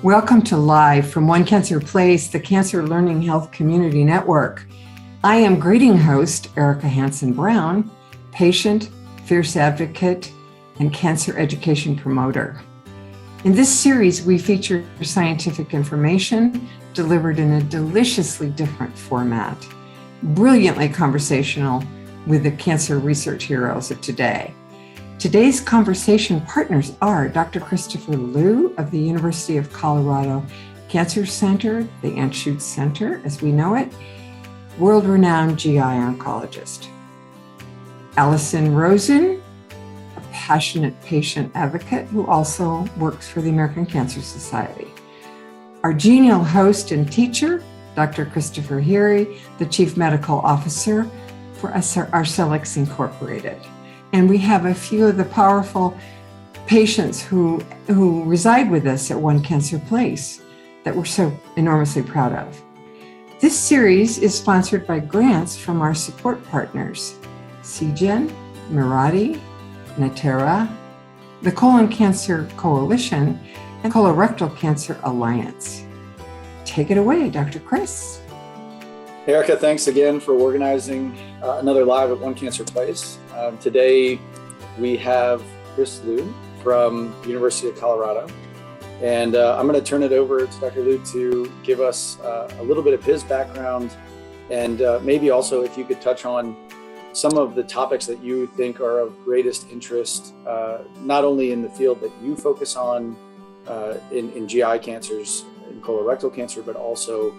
Welcome to Live from One Cancer Place, the Cancer Learning Health Community Network. I am greeting host Erica Hansen-Brown, patient, fierce advocate, and cancer education promoter. In this series, we feature scientific information delivered in a deliciously different format, brilliantly conversational with the cancer research heroes of today. Today's conversation partners are Dr. Christopher Lieu of the University of Colorado Cancer Center, the Anschutz Center as we know it, world-renowned GI oncologist. Allison Rosen, a passionate patient advocate who also works for the American Cancer Society. Our genial host and teacher, Dr. Christopher Heery, the Chief Medical Officer for Arcellx Incorporated. And we have a few of the powerful patients who reside with us at One Cancer Place that we're so enormously proud of. This series is sponsored by grants from our support partners, CGen, Mirati, Natera, the Colon Cancer Coalition, and Colorectal Cancer Alliance. Take it away, Dr. Chris. Erica, thanks again for organizing another Live at One Cancer Place. Today we have Chris Lieu from University of Colorado. And I'm going to turn it over to Dr. Lieu to give us a little bit of his background and maybe also if you could touch on some of the topics that you think are of greatest interest, not only in the field that you focus on in GI cancers and colorectal cancer, but also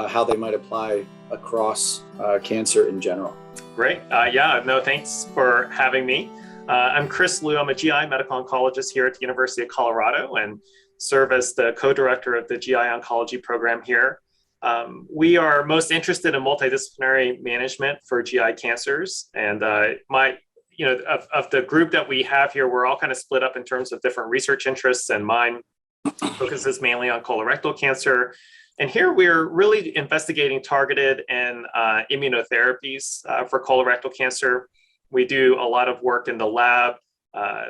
how they might apply across cancer in general. Great. Thanks for having me. I'm Chris Lieu. I'm a GI medical oncologist here at the University of Colorado and serve as the co-director of the GI oncology program here. We are most interested in multidisciplinary management for GI cancers. And of the group that we have here, we're all kind of split up in terms of different research interests, and mine focuses mainly on colorectal cancer. And here we're really investigating targeted and immunotherapies for colorectal cancer. We do a lot of work in the lab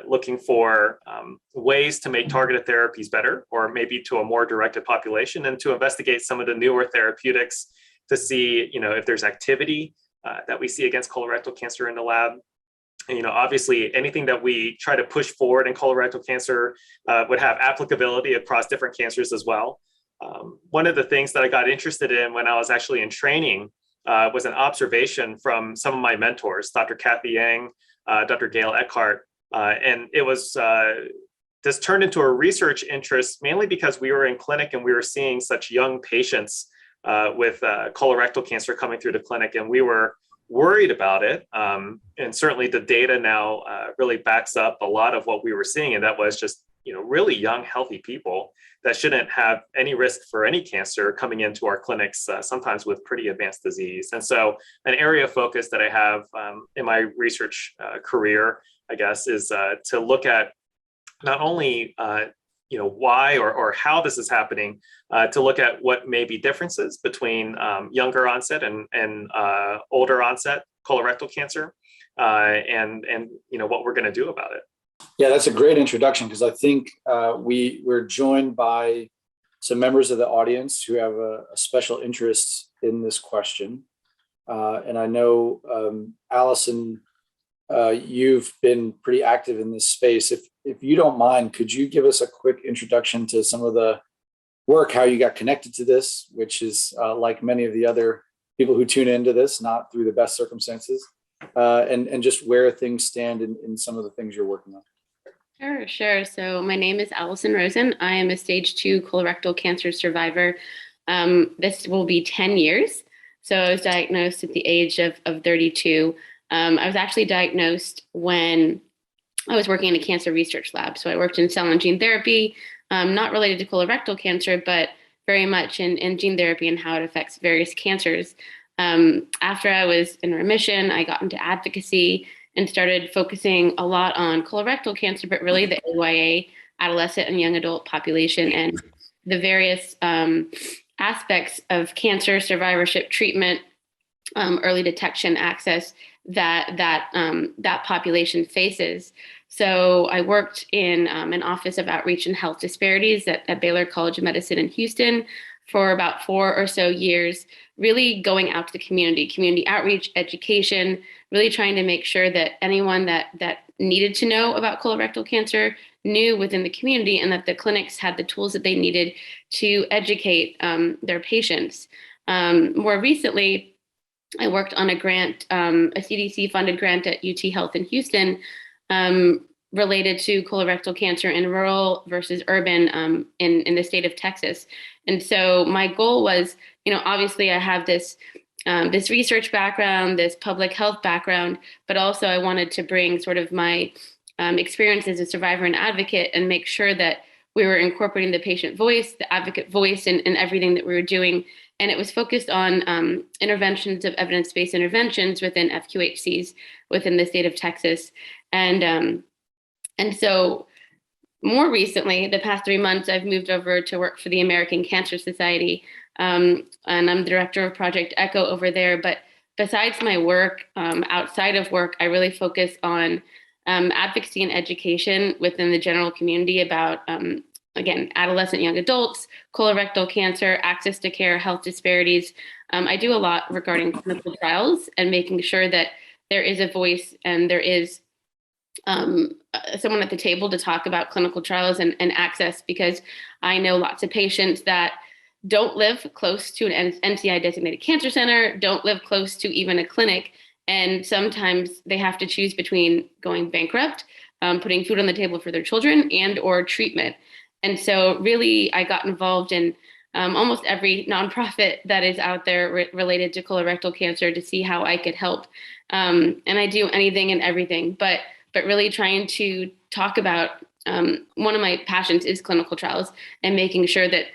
looking for ways to make targeted therapies better, or maybe to a more directed population, and to investigate some of the newer therapeutics to see, if there's activity that we see against colorectal cancer in the lab. And, obviously anything that we try to push forward in colorectal cancer would have applicability across different cancers as well. One of the things that I got interested in when I was actually in training was an observation from some of my mentors, Dr. Kathy Yang, Dr. Gail Eckhart, and it was this turned into a research interest mainly because we were in clinic and we were seeing such young patients with colorectal cancer coming through the clinic, and we were worried about it. And certainly the data now really backs up a lot of what we were seeing, and that was just really young, healthy people that shouldn't have any risk for any cancer coming into our clinics, sometimes with pretty advanced disease. And so an area of focus that I have in my research career, I guess, is to look at not only why or how this is happening, to look at what may be differences between younger onset and older onset colorectal cancer, and what we're going to do about it. Yeah, that's a great introduction, because I think we're joined by some members of the audience who have a special interest in this question. And I know, Allison, you've been pretty active in this space. If you don't mind, could you give us a quick introduction to some of the work, how you got connected to this, which is like many of the other people who tune into this, not through the best circumstances, and just where things stand in some of the things you're working on. Sure. So my name is Allison Rosen. I am a stage 2 colorectal cancer survivor. This will be 10 years. So I was diagnosed at the age of 32. I was actually diagnosed when I was working in a cancer research lab. So I worked in cell and gene therapy, not related to colorectal cancer, but very much in gene therapy and how it affects various cancers. After I was in remission, I got into advocacy and started focusing a lot on colorectal cancer, but really the AYA, adolescent and young adult population, and the various aspects of cancer survivorship, treatment, early detection, access that population faces. So I worked in an Office of Outreach and Health Disparities at Baylor College of Medicine in Houston for about 4 or so years, really going out to the community outreach, education, really trying to make sure that anyone that needed to know about colorectal cancer knew within the community, and that the clinics had the tools that they needed to educate their patients. More recently, I worked on a grant, a CDC-funded grant at UT Health in Houston, related to colorectal cancer in rural versus urban in the state of Texas. And so my goal was, obviously I have this this research background, this public health background, but also I wanted to bring sort of my experience as a survivor and advocate and make sure that we were incorporating the patient voice, the advocate voice in everything that we were doing. And it was focused on interventions of evidence-based interventions within FQHCs within the state of Texas. And so more recently, the past 3 months, I've moved over to work for the American Cancer Society. And I'm the director of Project ECHO over there. But besides my work, outside of work, I really focus on advocacy and education within the general community about, again, adolescent young adults, colorectal cancer, access to care, health disparities. I do a lot regarding clinical trials and making sure that there is a voice and there is someone at the table to talk about clinical trials and access, because I know lots of patients that don't live close to an NCI designated cancer center, don't live close to even a clinic. And sometimes they have to choose between going bankrupt, putting food on the table for their children, and or treatment. And so really I got involved in almost every nonprofit that is out there related to colorectal cancer to see how I could help. And I do anything and everything, but really trying to talk about one of my passions is clinical trials and making sure that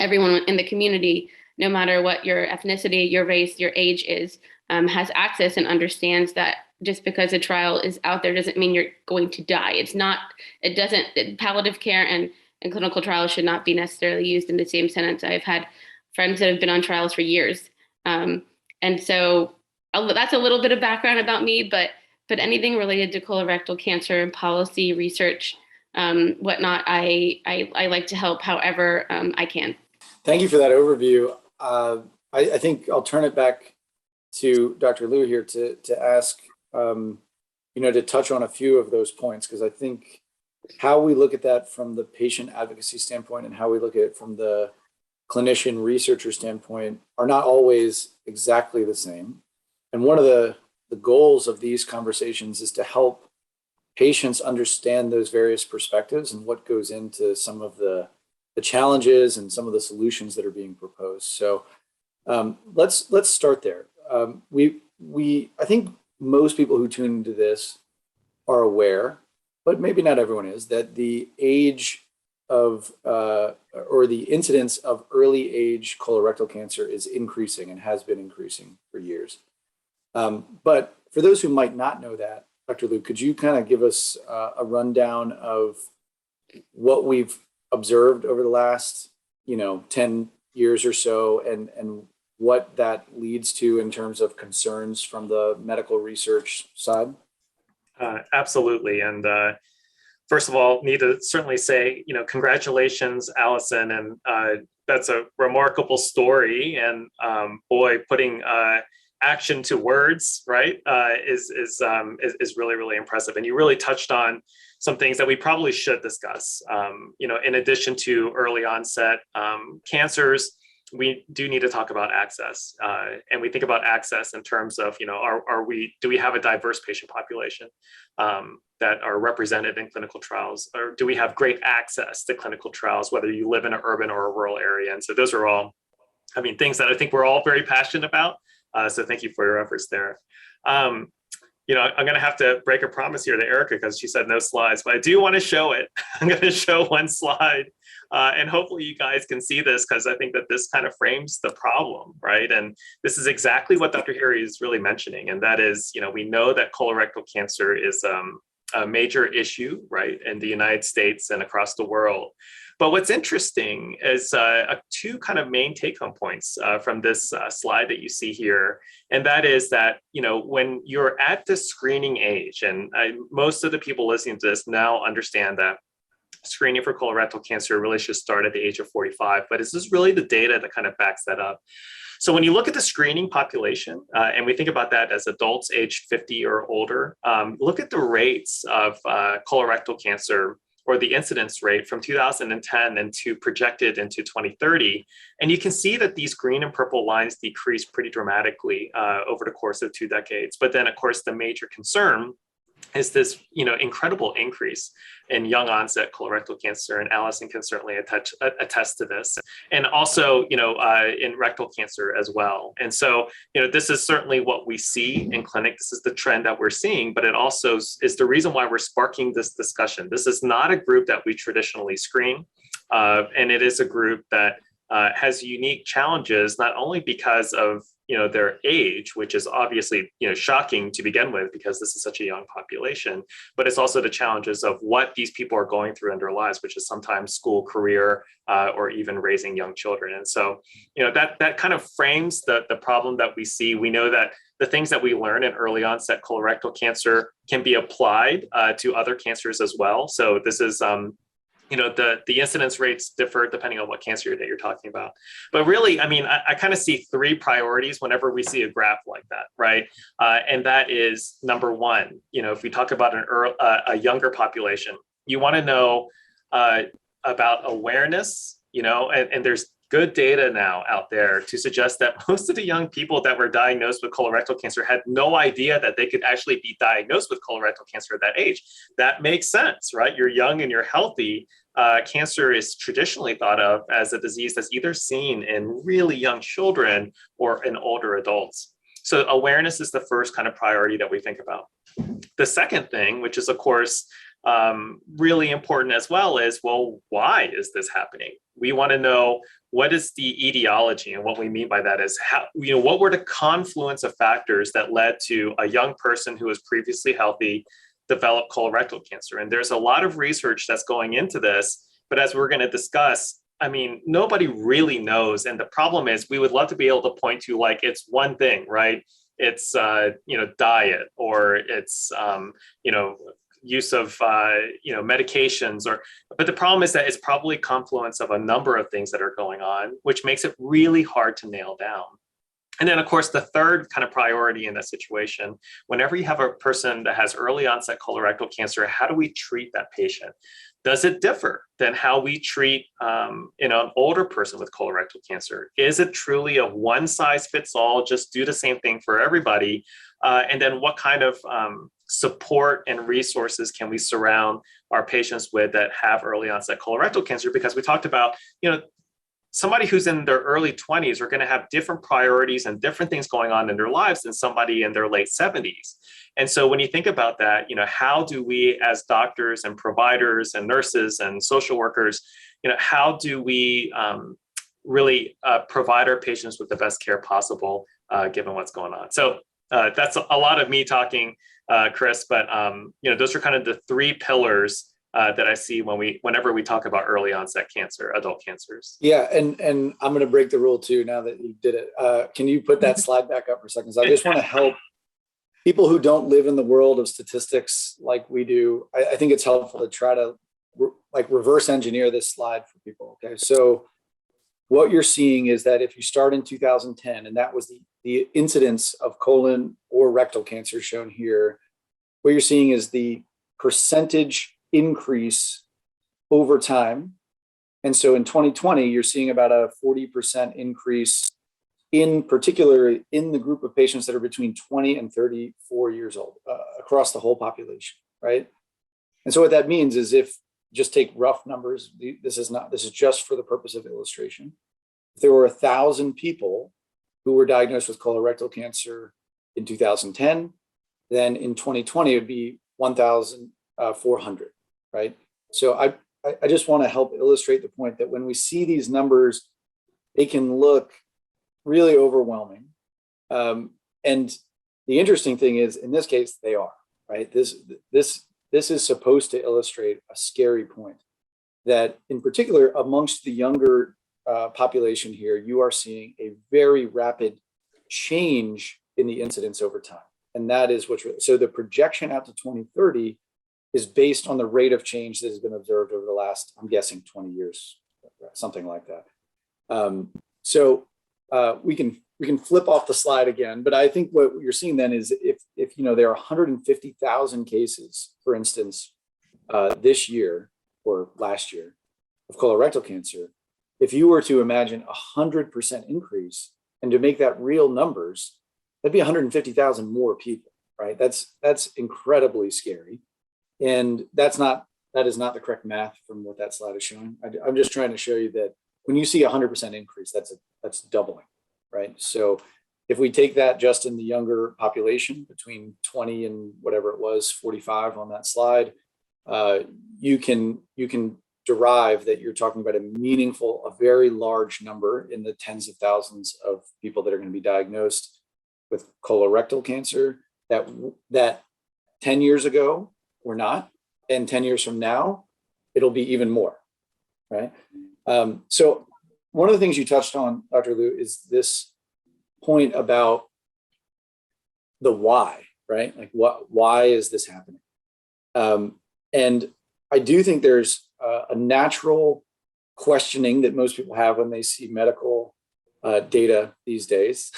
everyone in the community, no matter what your ethnicity, your race, your age is, has access and understands that just because a trial is out there doesn't mean you're going to die. Palliative care and clinical trials should not be necessarily used in the same sentence. I've had friends that have been on trials for years. And so that's a little bit of background about me, but anything related to colorectal cancer and policy research, whatnot, I like to help however I can. Thank you for that overview. I think I'll turn it back to Dr. Lieu here to ask, to touch on a few of those points, because I think how we look at that from the patient advocacy standpoint and how we look at it from the clinician researcher standpoint are not always exactly the same. And one of the goals of these conversations is to help patients understand those various perspectives and what goes into some of the challenges and some of the solutions that are being proposed. So let's start there. I think most people who tune into this are aware, but maybe not everyone is, that the age of or the incidence of early age colorectal cancer is increasing and has been increasing for years. But for those who might not know that, Dr. Lieu, could you kind of give us a rundown of what we've observed over the last, 10 years or so, and what that leads to in terms of concerns from the medical research side? Absolutely. And first of all, need to certainly say, congratulations, Allison. And that's a remarkable story. And boy, putting action to words, right, is really, really impressive. And you really touched on some things that we probably should discuss. In addition to early onset cancers, we do need to talk about access. And we think about access in terms of, do we have a diverse patient population that are represented in clinical trials? Or do we have great access to clinical trials, whether you live in an urban or a rural area? And so those are all, things that I think we're all very passionate about. So thank you for your efforts there. I'm going to have to break a promise here to Erica because she said no slides, but I do want to show it. I'm going to show one slide and hopefully you guys can see this because I think that this kind of frames the problem, right? And this is exactly what Dr. Harry is really mentioning. And that is, we know that colorectal cancer is a major issue, right, in the United States and across the world. But what's interesting is two kind of main take-home points from this slide that you see here. And that is that, when you're at the screening age, and most of the people listening to this now understand that screening for colorectal cancer really should start at the age of 45, but this is really the data that kind of backs that up. So when you look at the screening population, and we think about that as adults aged 50 or older, look at the rates of colorectal cancer, or the incidence rate from 2010 and to projected into 2030. And you can see that these green and purple lines decrease pretty dramatically over the course of 2 decades. But then, of course, the major concern is this, incredible increase in young onset colorectal cancer, and Allison can certainly attest to this, and also, in rectal cancer as well. And so, this is certainly what we see in clinic. This is the trend that we're seeing, but it also is the reason why we're sparking this discussion. This is not a group that we traditionally screen, and it is a group that has unique challenges, not only because of their age, which is obviously shocking to begin with because this is such a young population, but it's also the challenges of what these people are going through in their lives, which is sometimes school, career, or even raising young children. And so that kind of frames the problem that we see. We know that the things that we learn in early onset colorectal cancer can be applied to other cancers as well. So this is the incidence rates differ depending on what cancer that you're talking about. But really, I kind of see 3 priorities whenever we see a graph like that, right? And that is number one, if we talk about a younger population, you want to know about awareness, and there's good data now out there to suggest that most of the young people that were diagnosed with colorectal cancer had no idea that they could actually be diagnosed with colorectal cancer at that age. That makes sense, right? You're young and you're healthy. Cancer is traditionally thought of as a disease that's either seen in really young children or in older adults. So awareness is the first kind of priority that we think about. The second thing, which is of course really important as well, is, well, why is this happening? We want to know what is the etiology, and what we mean by that is how, what were the confluence of factors that led to a young person who was previously healthy develop colorectal cancer. And there's a lot of research that's going into this, but as we're going to discuss, nobody really knows. And the problem is we would love to be able to point to it's one thing, right? It's, diet, or it's, use of medications, but the problem is that it's probably a confluence of a number of things that are going on, which makes it really hard to nail down. And then, of course, the third kind of priority in that situation, whenever you have a person that has early onset colorectal cancer, how do we treat that patient? Does it differ than how we treat an older person with colorectal cancer? Is it truly a one size fits all, just do the same thing for everybody? And then what kind of support and resources can we surround our patients with that have early onset colorectal cancer? Because we talked about, somebody who's in their early 20s are going to have different priorities and different things going on in their lives than somebody in their late 70s. And so when you think about that, how do we as doctors and providers and nurses and social workers, how do we really provide our patients with the best care possible given what's going on? So that's a lot of me talking, Chris, but those are kind of the 3 pillars that I see whenever we talk about early onset cancer, adult cancers. Yeah, and I'm going to break the rule too now that you did it. Can you put that slide back up for a second? So I just want to help people who don't live in the world of statistics like we do. I think it's helpful to try to reverse engineer this slide for people. Okay, so what you're seeing is that if you start in 2010, and that was the incidence of colon or rectal cancer shown here, what you're seeing is the percentage increase over time. And so in 2020, you're seeing about a 40% increase, in particular in the group of patients that are between 20 and 34 years old across the whole population, right? And so what that means is, if just take rough numbers, this is just for the purpose of illustration. If there were 1,000 people who were diagnosed with colorectal cancer in 2010, then in 2020, it would be 1,400. Right. So I just want to help illustrate the point that when we see these numbers, they can look really overwhelming. And the interesting thing is, in this case, they are, right? This this is supposed to illustrate a scary point that, in particular, amongst the younger population here, you are seeing a very rapid change in the incidence over time. And that is what's so the projection out to 2030 is based on the rate of change that has been observed over the last, I'm guessing, 20 years, something like that. We can flip off the slide again, but I think what you're seeing then is if there are 150,000 cases, for instance, this year or last year of colorectal cancer, if you were to imagine 100% increase and to make that real numbers, that'd be 150,000 more people, right? That's incredibly scary. And that is not the correct math from what that slide is showing. I'm just trying to show you that when you see 100% increase, that's doubling, right? So if we take that just in the younger population between 20 and whatever it was, 45 on that slide, you can derive that you're talking about a very large number in the tens of thousands of people that are going to be diagnosed with colorectal cancer that 10 years ago were not, and 10 years from now, it'll be even more, right? So one of the things you touched on, Dr. Lieu, is this point about the why, right? Like why is this happening? And I do think there's a natural questioning that most people have when they see medical data these days.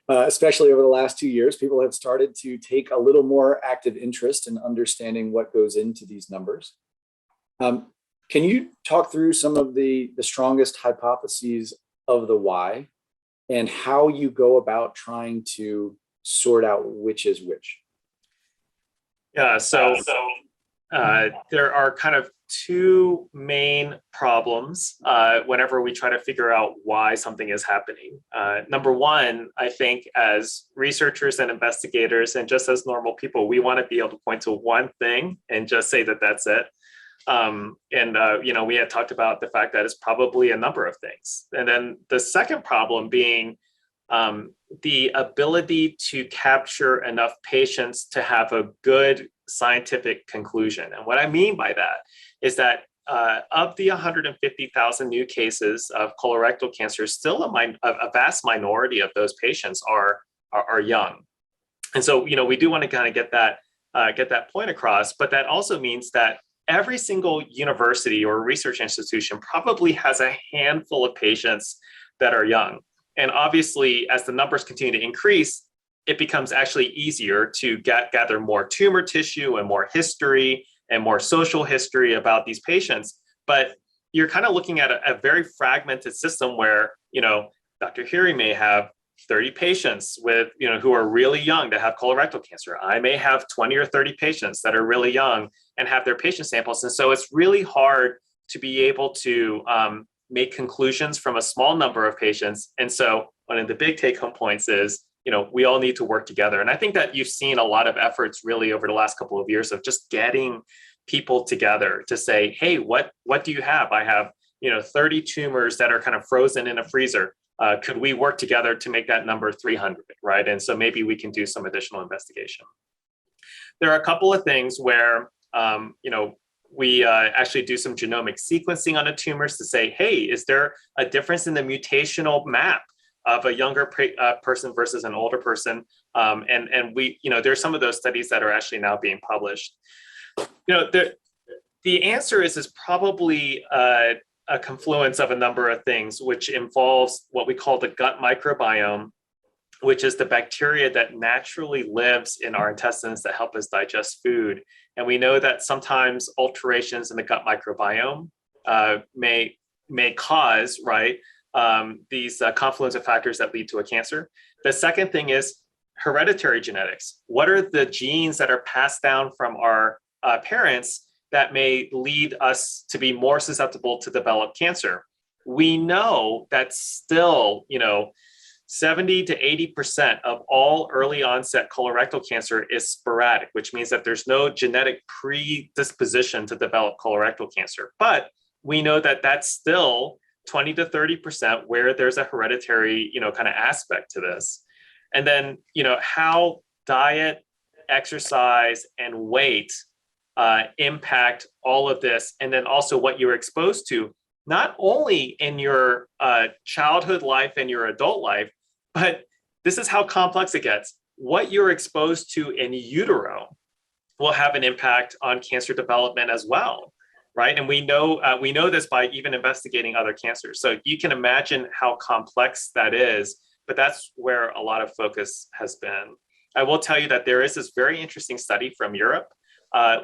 Especially over the last 2 years, people have started to take a little more active interest in understanding what goes into these numbers. Can you talk through some of the strongest hypotheses of the why and how you go about trying to sort out which is which? Yeah, so there are kind of two main problems whenever we try to figure out why something is happening. Number one, I think as researchers and investigators and just as normal people, we want to be able to point to one thing and just say that that's it. We had talked about the fact that it's probably a number of things. And then the second problem being the ability to capture enough patients to have a good scientific conclusion. And what I mean by that is that of the 150,000 new cases of colorectal cancer, still a vast minority of those patients are young. And so, we do want to kind of get that point across, but that also means that every single university or research institution probably has a handful of patients that are young. And obviously, as the numbers continue to increase, it becomes actually easier to gather more tumor tissue and more history and more social history about these patients. But you're kind of looking at a very fragmented system where, Dr. Hiri may have 30 patients with, who are really young that have colorectal cancer. I may have 20 or 30 patients that are really young and have their patient samples. And so it's really hard to be able to make conclusions from a small number of patients. And so one of the big take-home points is, we all need to work together. And I think that you've seen a lot of efforts really over the last couple of years of just getting people together to say, hey, what do you have? I have, 30 tumors that are kind of frozen in a freezer. Could we work together to make that number 300, right? And so maybe we can do some additional investigation. There are a couple of things where, we actually do some genomic sequencing on the tumors to say, hey, is there a difference in the mutational map of a younger person versus an older person? And we, there's some of those studies that are actually now being published. The answer is probably a confluence of a number of things, which involves what we call the gut microbiome, which is the bacteria that naturally lives in our intestines that help us digest food. And we know that sometimes alterations in the gut microbiome may cause, right, these confluence of factors that lead to a cancer. The second thing is hereditary genetics. What are the genes that are passed down from our parents that may lead us to be more susceptible to develop cancer? We know that still, 70 to 80% of all early onset colorectal cancer is sporadic, which means that there's no genetic predisposition to develop colorectal cancer. But we know that that's still 20 to 30% where there's a hereditary, kind of aspect to this. And then, how diet, exercise, and weight impact all of this, and then also what you're exposed to, not only in your childhood life and your adult life, but this is how complex it gets. What you're exposed to in utero will have an impact on cancer development as well, right? And we know this by even investigating other cancers. So you can imagine how complex that is, but that's where a lot of focus has been. I will tell you that there is this very interesting study from Europe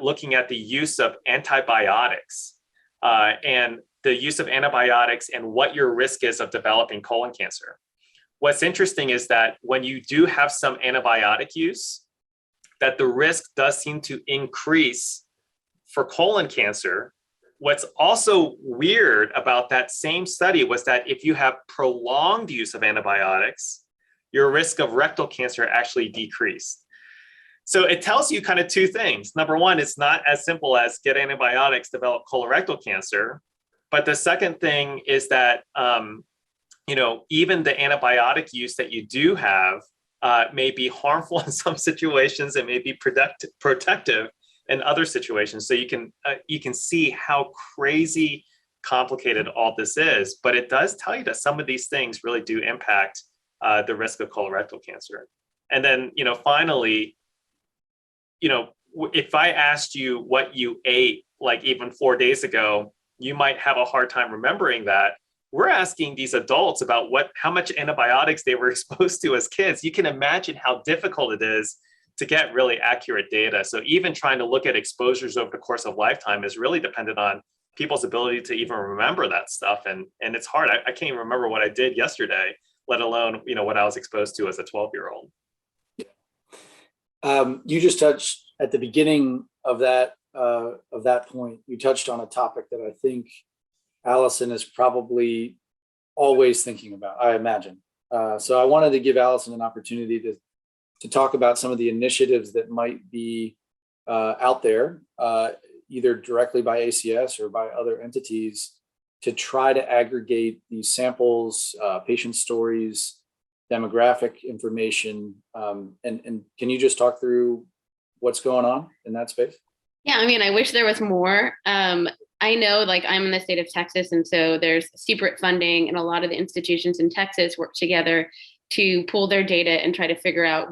looking at the use of antibiotics and the use of antibiotics and what your risk is of developing colon cancer. What's interesting is that when you do have some antibiotic use, that the risk does seem to increase for colon cancer. What's also weird about that same study was that if you have prolonged use of antibiotics, your risk of rectal cancer actually decreased. So it tells you kind of two things. Number one, it's not as simple as get antibiotics, develop colorectal cancer. But the second thing is that, even the antibiotic use that you do have may be harmful in some situations and may be protective in other situations. So you can see how crazy complicated all this is, but it does tell you that some of these things really do impact the risk of colorectal cancer. And then, finally, if I asked you what you ate, like even 4 days ago, you might have a hard time remembering that. We're asking these adults about how much antibiotics they were exposed to as kids. You can imagine how difficult it is to get really accurate data. So even trying to look at exposures over the course of lifetime is really dependent on people's ability to even remember that stuff. And it's hard. I can't even remember what I did yesterday, let alone, what I was exposed to as a 12-year-old. You just touched at the beginning of that point, you touched on a topic that I think Allison is probably always thinking about, I imagine. So I wanted to give Allison an opportunity to talk about some of the initiatives that might be out there, either directly by ACS or by other entities, to try to aggregate these samples, patient stories, demographic information. And can you just talk through what's going on in that space? Yeah, I wish there was more. I know, I'm in the state of Texas, and so there's CPRIT funding, and a lot of the institutions in Texas work together to pull their data and try to figure out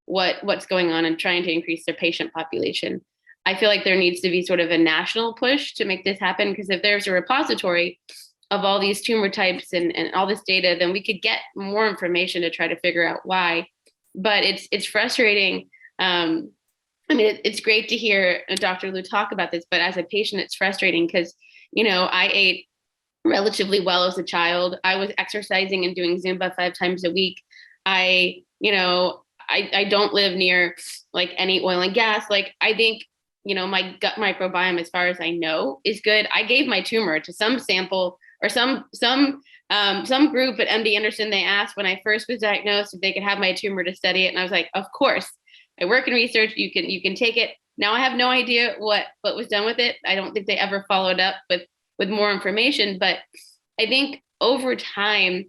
what's going on and trying to increase their patient population. I feel like there needs to be sort of a national push to make this happen, because if there's a repository of all these tumor types and all this data, then we could get more information to try to figure out why. But it's frustrating. It's great to hear Dr. Lieu talk about this, but as a patient, it's frustrating because, I ate relatively well as a child. I was exercising and doing Zumba 5 times a week. I don't live near any oil and gas. I think, my gut microbiome, as far as I know, is good. I gave my tumor to some sample or some group at MD Anderson. They asked when I first was diagnosed if they could have my tumor to study it. And I was like, of course. I work in research. You can take it. Now I have no idea what was done with it. I don't think they ever followed up with more information. But I think over time,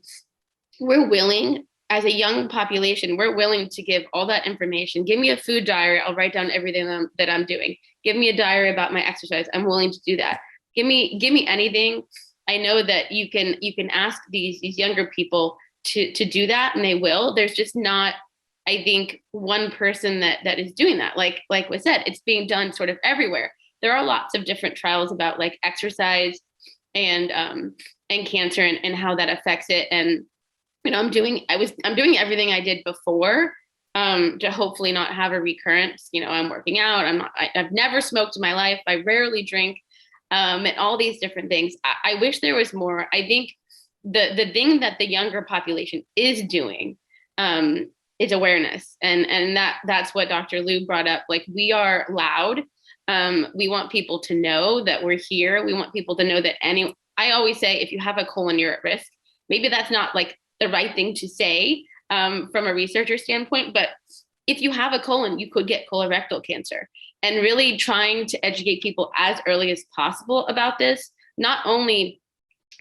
we're willing, as a young population, we're willing to give all that information. Give me a food diary. I'll write down everything that I'm doing. Give me a diary about my exercise. I'm willing to do that. Give me anything. I know that you can ask these younger people to do that, and they will. There's just not, I think, one person that is doing that. Like was said, it's being done sort of everywhere. There are lots of different trials about exercise and cancer and how that affects it. And I'm doing everything I did before to hopefully not have a recurrence. I'm working out. I've never smoked in my life. I rarely drink, and all these different things. I wish there was more. I think the thing that the younger population is doing is awareness. And that's what Dr. Lieu brought up. We are loud. We want people to know that we're here. We want people to know that I always say, if you have a colon, you're at risk. Maybe that's not the right thing to say from a researcher standpoint, but if you have a colon, you could get colorectal cancer. And really trying to educate people as early as possible about this, not only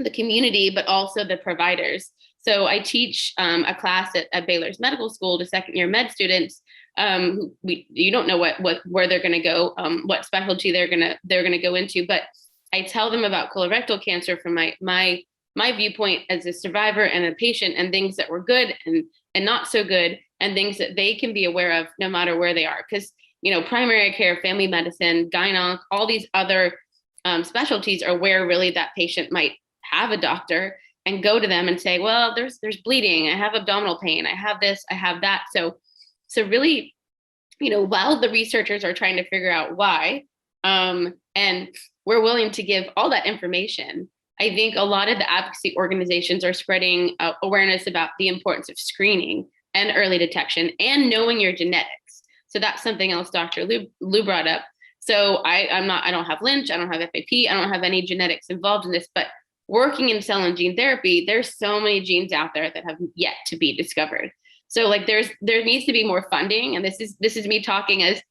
the community, but also the providers. So I teach a class at Baylor's medical school to second-year med students You don't know where they're going to go, what specialty they're going to go into. But I tell them about colorectal cancer from my viewpoint as a survivor and a patient, and things that were good and not so good, and things that they can be aware of no matter where they are. Because, primary care, family medicine, gynonc, all these other specialties are where really that patient might have a doctor and go to them and say, well, there's bleeding, I have abdominal pain, I have this, I have that. So really, while the researchers are trying to figure out why, and we're willing to give all that information, I think a lot of the advocacy organizations are spreading awareness about the importance of screening and early detection and knowing your genetics. So that's something else Dr. Lieu brought up. So I don't have Lynch, I don't have FAP, I don't have any genetics involved in this, but working in cell and gene therapy, there's so many genes out there that have yet to be discovered. So there needs to be more funding. And this is me talking as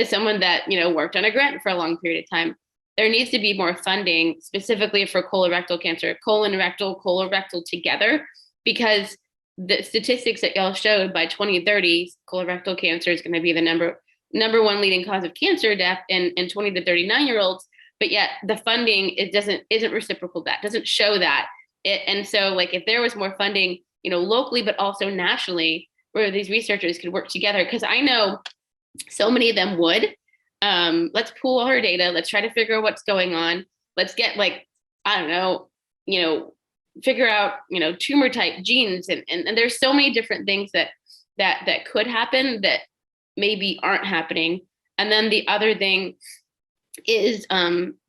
someone that, worked on a grant for a long period of time. There needs to be more funding specifically for colorectal cancer, colon, rectal, colorectal together, because the statistics that y'all showed by 2030, colorectal cancer is going to be the number one leading cause of cancer death in 20 to 39-year-olds. But yet the funding, isn't reciprocal. That doesn't show that. And so if there was more funding, locally, but also nationally, where these researchers could work together, because I know so many of them would. Let's pool all our data. Let's try to figure out what's going on. Let's get figure out, tumor type genes. And there's so many different things that could happen that maybe aren't happening. And then the other thing is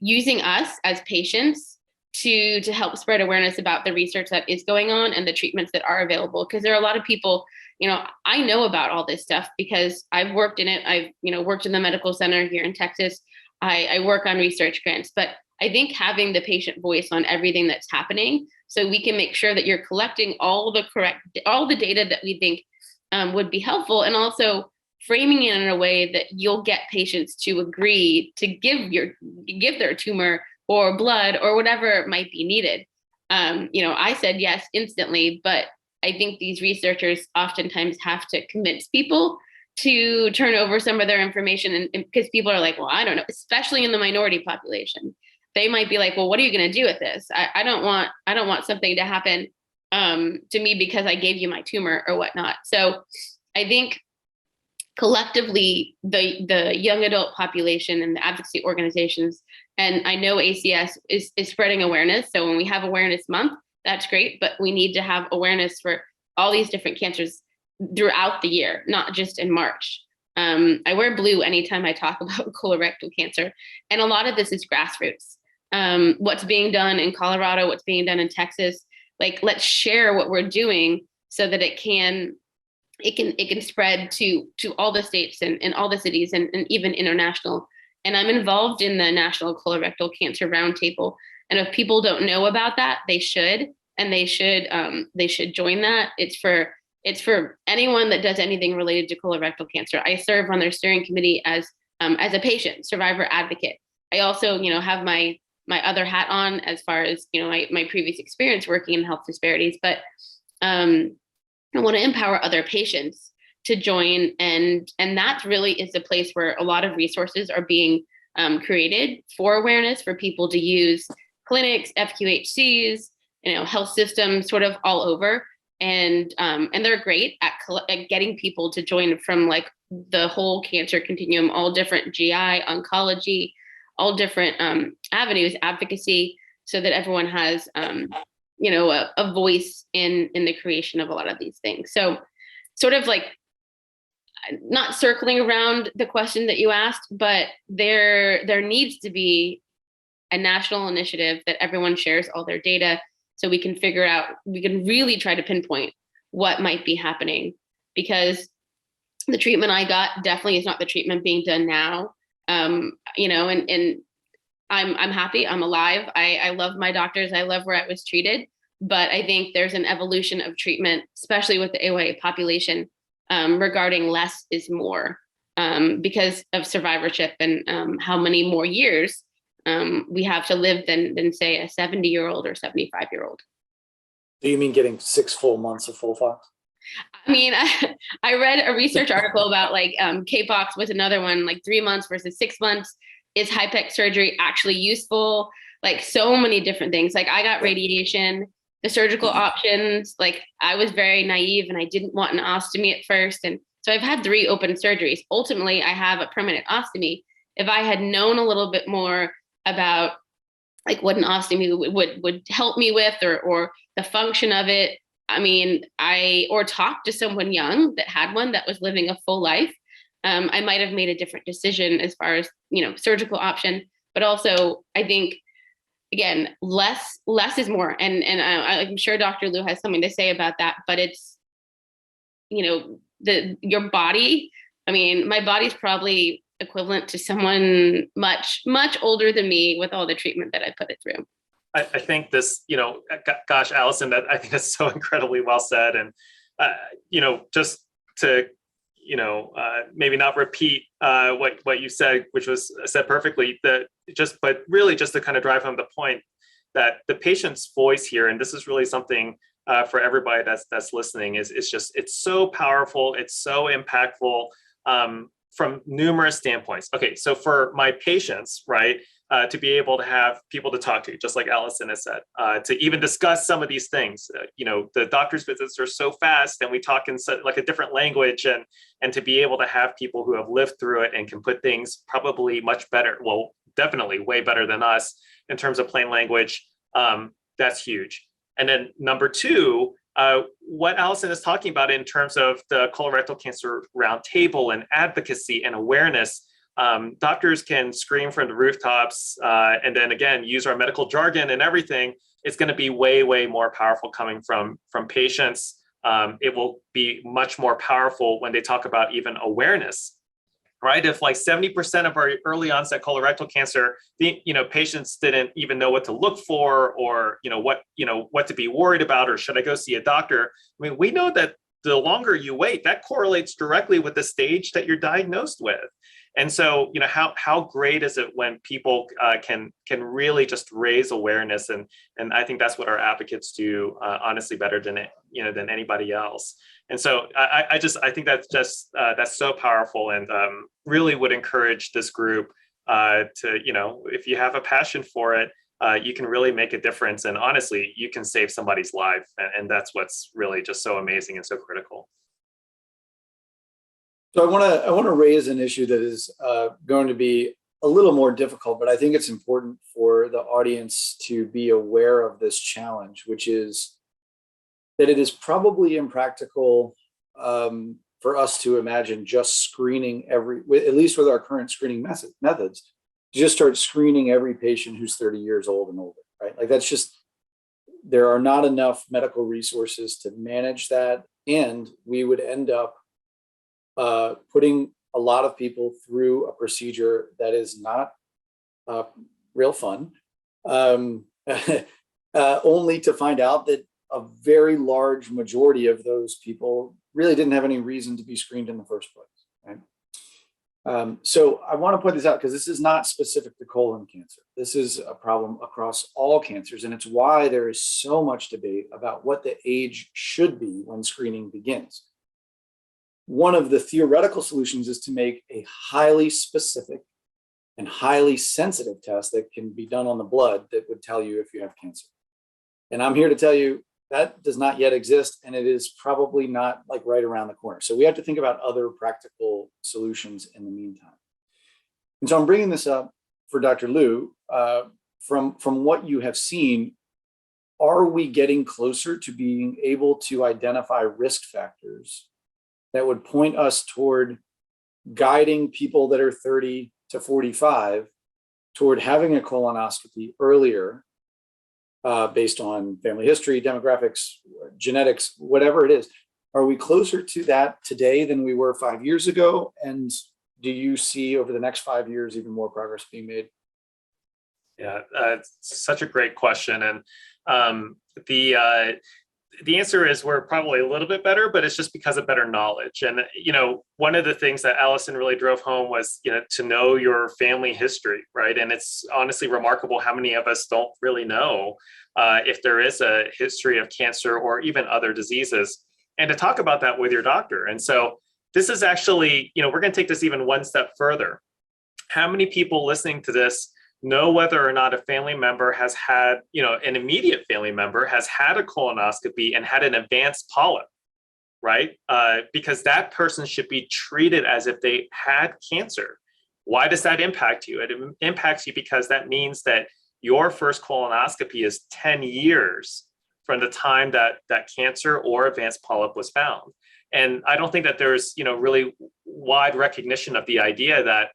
using us as patients to help spread awareness about the research that is going on and the treatments that are available. Because there are a lot of people, I know about all this stuff because I've worked in it. I've, worked in the medical center here in Texas. I work on research grants, but I think having the patient voice on everything that's happening, so we can make sure that you're collecting all the data that we think would be helpful, and also framing it in a way that you'll get patients to agree to give their tumor or blood or whatever might be needed. I said yes instantly, but I think these researchers oftentimes have to convince people to turn over some of their information, and because people are like, well, I don't know, especially in the minority population. They might be like, well, what are you going to do with this? I don't want something to happen to me because I gave you my tumor or whatnot. So I think collectively, the young adult population and the advocacy organizations, and I know ACS is spreading awareness. So when we have Awareness Month, that's great, but we need to have awareness for all these different cancers throughout the year, not just in March. I wear blue anytime I talk about colorectal cancer, and a lot of this is grassroots. What's being done in Colorado, what's being done in Texas, let's share what we're doing so that it can spread to all the states and all the cities and even international. And I'm involved in the National Colorectal Cancer Roundtable. And if people don't know about that, they should join that. It's for anyone that does anything related to colorectal cancer. I serve on their steering committee as a patient, survivor advocate. I also, have my other hat on as far as, my previous experience working in health disparities, but I want to empower other patients to join. And that really is the place where a lot of resources are being created for awareness, for people to use clinics, FQHCs, health systems, sort of all over. And they're great at getting people to join from the whole cancer continuum, all different GI, oncology, all different avenues, advocacy, so that everyone has a voice in the creation of a lot of these things. So sort of not circling around the question that you asked, but there needs to be a national initiative that everyone shares all their data, so we can really try to pinpoint what might be happening, because the treatment I got definitely is not the treatment being done now. And I'm happy, I'm alive. I love my doctors. I love where I was treated, but I think there's an evolution of treatment, especially with the AYA population, regarding less is more, because of survivorship and how many more years we have to live than say a 70-year-old or 75-year-old. Do you mean getting 6 full months of FOLFOX? I mean, I read a research article about like K-pox was another one, like 3 months versus 6 months. Is HIPEC surgery actually useful? Like so many different things. Like I got radiation, the surgical options. Like I was very naive and I didn't want an ostomy at first. And so I've had 3 open surgeries. Ultimately, I have a permanent ostomy. If I had known a little bit more about like what an ostomy would help me with or the function of it, I mean, or talked to someone young that had one that was living a full life, I might have made a different decision as far as, surgical option. But also, I think, again, less is more. And I'm sure Dr. Lieu has something to say about that, but it's, your body, I mean, my body's probably equivalent to someone much, much older than me with all the treatment that I put it through. I think this, gosh, Allison, I think that's so incredibly well said. And, just to, maybe not repeat what you said, which was said perfectly, but really just to kind of drive home the point that the patient's voice here, and this is really something for everybody that's listening, it's so powerful, it's so impactful from numerous standpoints. Okay, so for my patients, right, to be able to have people to talk to, just like Allison has said, to even discuss some of these things. The doctor's visits are so fast and we talk in like a different language, and to be able to have people who have lived through it and can put things probably much better, well, definitely way better than us in terms of plain language, that's huge. And then number 2, what Allison is talking about in terms of the colorectal cancer roundtable and advocacy and awareness. Doctors can scream from the rooftops and then again use our medical jargon and everything. It's going to be way, way more powerful coming from patients. It will be much more powerful when they talk about even awareness, right? If like 70% of our early onset colorectal cancer, patients didn't even know what to look for, or what to be worried about, or should I go see a doctor? I mean, we know that the longer you wait, that correlates directly with the stage that you're diagnosed with. And so, how great is it when people can really just raise awareness, and I think that's what our advocates do, honestly, better than anybody else. And so, I think that's that's so powerful, and really would encourage this group to, if you have a passion for it, you can really make a difference, and honestly, you can save somebody's life, and that's what's really just so amazing and so critical. So I want to raise an issue that is going to be a little more difficult, but I think it's important for the audience to be aware of this challenge, which is that it is probably impractical for us to imagine just screening at least with our current screening methods, to just start screening every patient who's 30 years old and older, right? Like there are not enough medical resources to manage that, and we would end up putting a lot of people through a procedure that is not real fun, only to find out that a very large majority of those people really didn't have any reason to be screened in the first place. Right? So I want to point this out because this is not specific to colon cancer. This is a problem across all cancers, and it's why there is so much debate about what the age should be when screening begins. One of the theoretical solutions is to make a highly specific and highly sensitive test that can be done on the blood that would tell you if you have cancer. And I'm here to tell you that does not yet exist, and it is probably not like right around the corner. So we have to think about other practical solutions in the meantime. And so I'm bringing this up for Dr. Lieu. From what you have seen, are we getting closer to being able to identify risk factors that would point us toward guiding people that are 30 to 45 toward having a colonoscopy earlier, based on family history, demographics, genetics, whatever it is? Are we closer to that today than we were 5 years ago? And do you see over the next 5 years even more progress being made? Yeah, it's such a great question. And the answer is we're probably a little bit better, but it's just because of better knowledge. And, one of the things that Allison really drove home was, to know your family history, right? And it's honestly remarkable how many of us don't really know if there is a history of cancer or even other diseases. and to talk about that with your doctor. And so this is actually, we're going to take this even one step further. How many people listening to this know whether or not a family member has had, an immediate family member has had a colonoscopy and had an advanced polyp, right? Because that person should be treated as if they had cancer. Why does that impact you? It impacts you because that means that your first colonoscopy is 10 years from the time that cancer or advanced polyp was found. And I don't think that there's, really wide recognition of the idea that,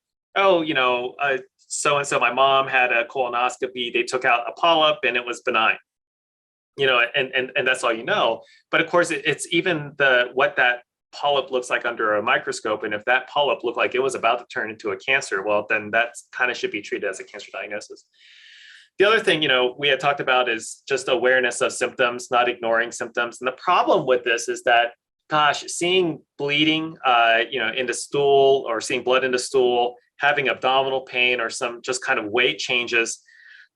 so-and-so, my mom had a colonoscopy, they took out a polyp and it was benign, and that's all you know. But of course, it's even what that polyp looks like under a microscope. And if that polyp looked like it was about to turn into a cancer, well, then that kind of should be treated as a cancer diagnosis. The other thing, we had talked about is just awareness of symptoms, not ignoring symptoms. And the problem with this is that, gosh, seeing bleeding, in the stool, or seeing blood in the stool, having abdominal pain, or some just kind of weight changes,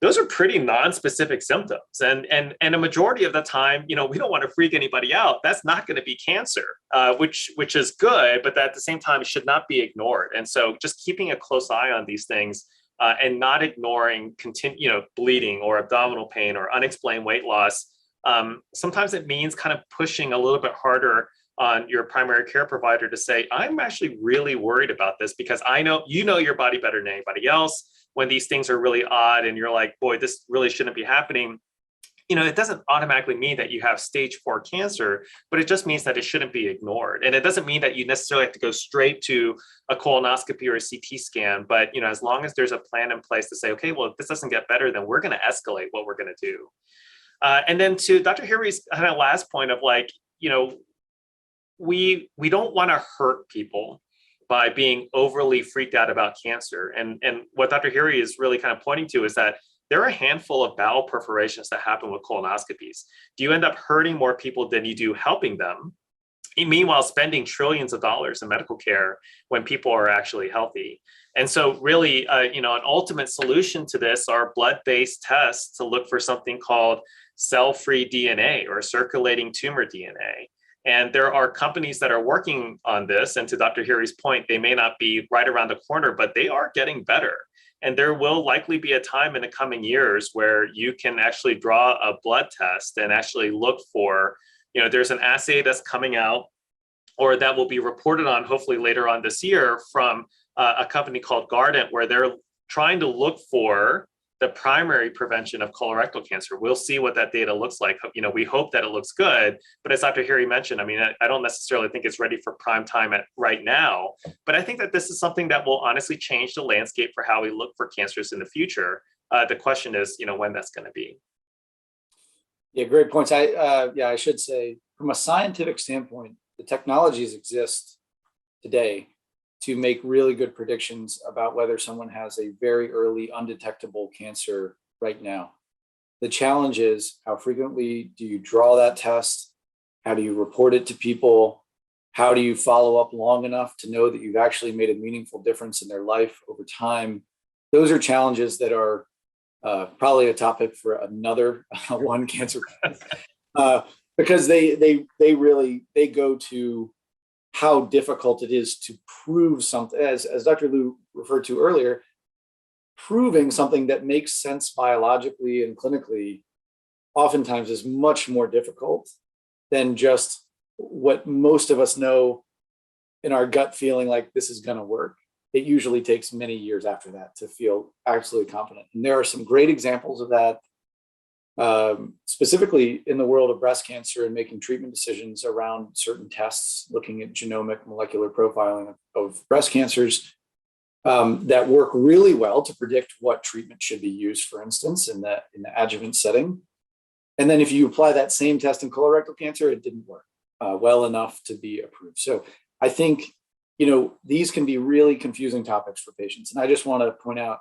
those are pretty non-specific symptoms. And a majority of the time, we don't want to freak anybody out. That's not going to be cancer, which is good, but at the same time, it should not be ignored. And so just keeping a close eye on these things, and not ignoring bleeding or abdominal pain or unexplained weight loss. Sometimes it means kind of pushing a little bit harder on your primary care provider to say, I'm actually really worried about this because I know your body better than anybody else. When these things are really odd and you're like, boy, this really shouldn't be happening. It doesn't automatically mean that you have stage 4 cancer, but it just means that it shouldn't be ignored. And it doesn't mean that you necessarily have to go straight to a colonoscopy or a CT scan. But, as long as there's a plan in place to say, okay, well, if this doesn't get better, then we're going to escalate what we're going to do. And then to Dr. Hiray's kind of last point of we don't want to hurt people by being overly freaked out about cancer. And what Dr. Hiray is really kind of pointing to is that there are a handful of bowel perforations that happen with colonoscopies. Do you end up hurting more people than you do helping them? Meanwhile, spending trillions of dollars in medical care when people are actually healthy. And so really, an ultimate solution to this are blood-based tests to look for something called cell-free DNA or circulating tumor DNA. And there are companies that are working on this. And to Dr. Hiray's point, they may not be right around the corner, but they are getting better. And there will likely be a time in the coming years where you can actually draw a blood test and actually look for, there's an assay that's coming out or that will be reported on hopefully later on this year from a company called Guardant, where they're trying to look for the primary prevention of colorectal cancer. We'll see what that data looks like. We hope that it looks good, but as Dr. Hiray mentioned, I don't necessarily think it's ready for prime time right now, but I think that this is something that will honestly change the landscape for how we look for cancers in the future. The question is, when that's going to be. Yeah, great points. I should say, from a scientific standpoint, the technologies exist today to make really good predictions about whether someone has a very early undetectable cancer right now. The challenge is, how frequently do you draw that test? How do you report it to people? How do you follow up long enough to know that you've actually made a meaningful difference in their life over time? Those are challenges that are probably a topic for another one cancer because they go to how difficult it is to prove something, as Dr. Lieu referred to earlier, proving something that makes sense biologically and clinically oftentimes is much more difficult than just what most of us know in our gut feeling like this is going to work. It usually takes many years after that to feel absolutely confident. And there are some great examples of that, specifically in the world of breast cancer and making treatment decisions around certain tests, looking at genomic molecular profiling of breast cancers that work really well to predict what treatment should be used, for instance, in the adjuvant setting. And then if you apply that same test in colorectal cancer, it didn't work well enough to be approved. So I think, these can be really confusing topics for patients. And I just want to point out,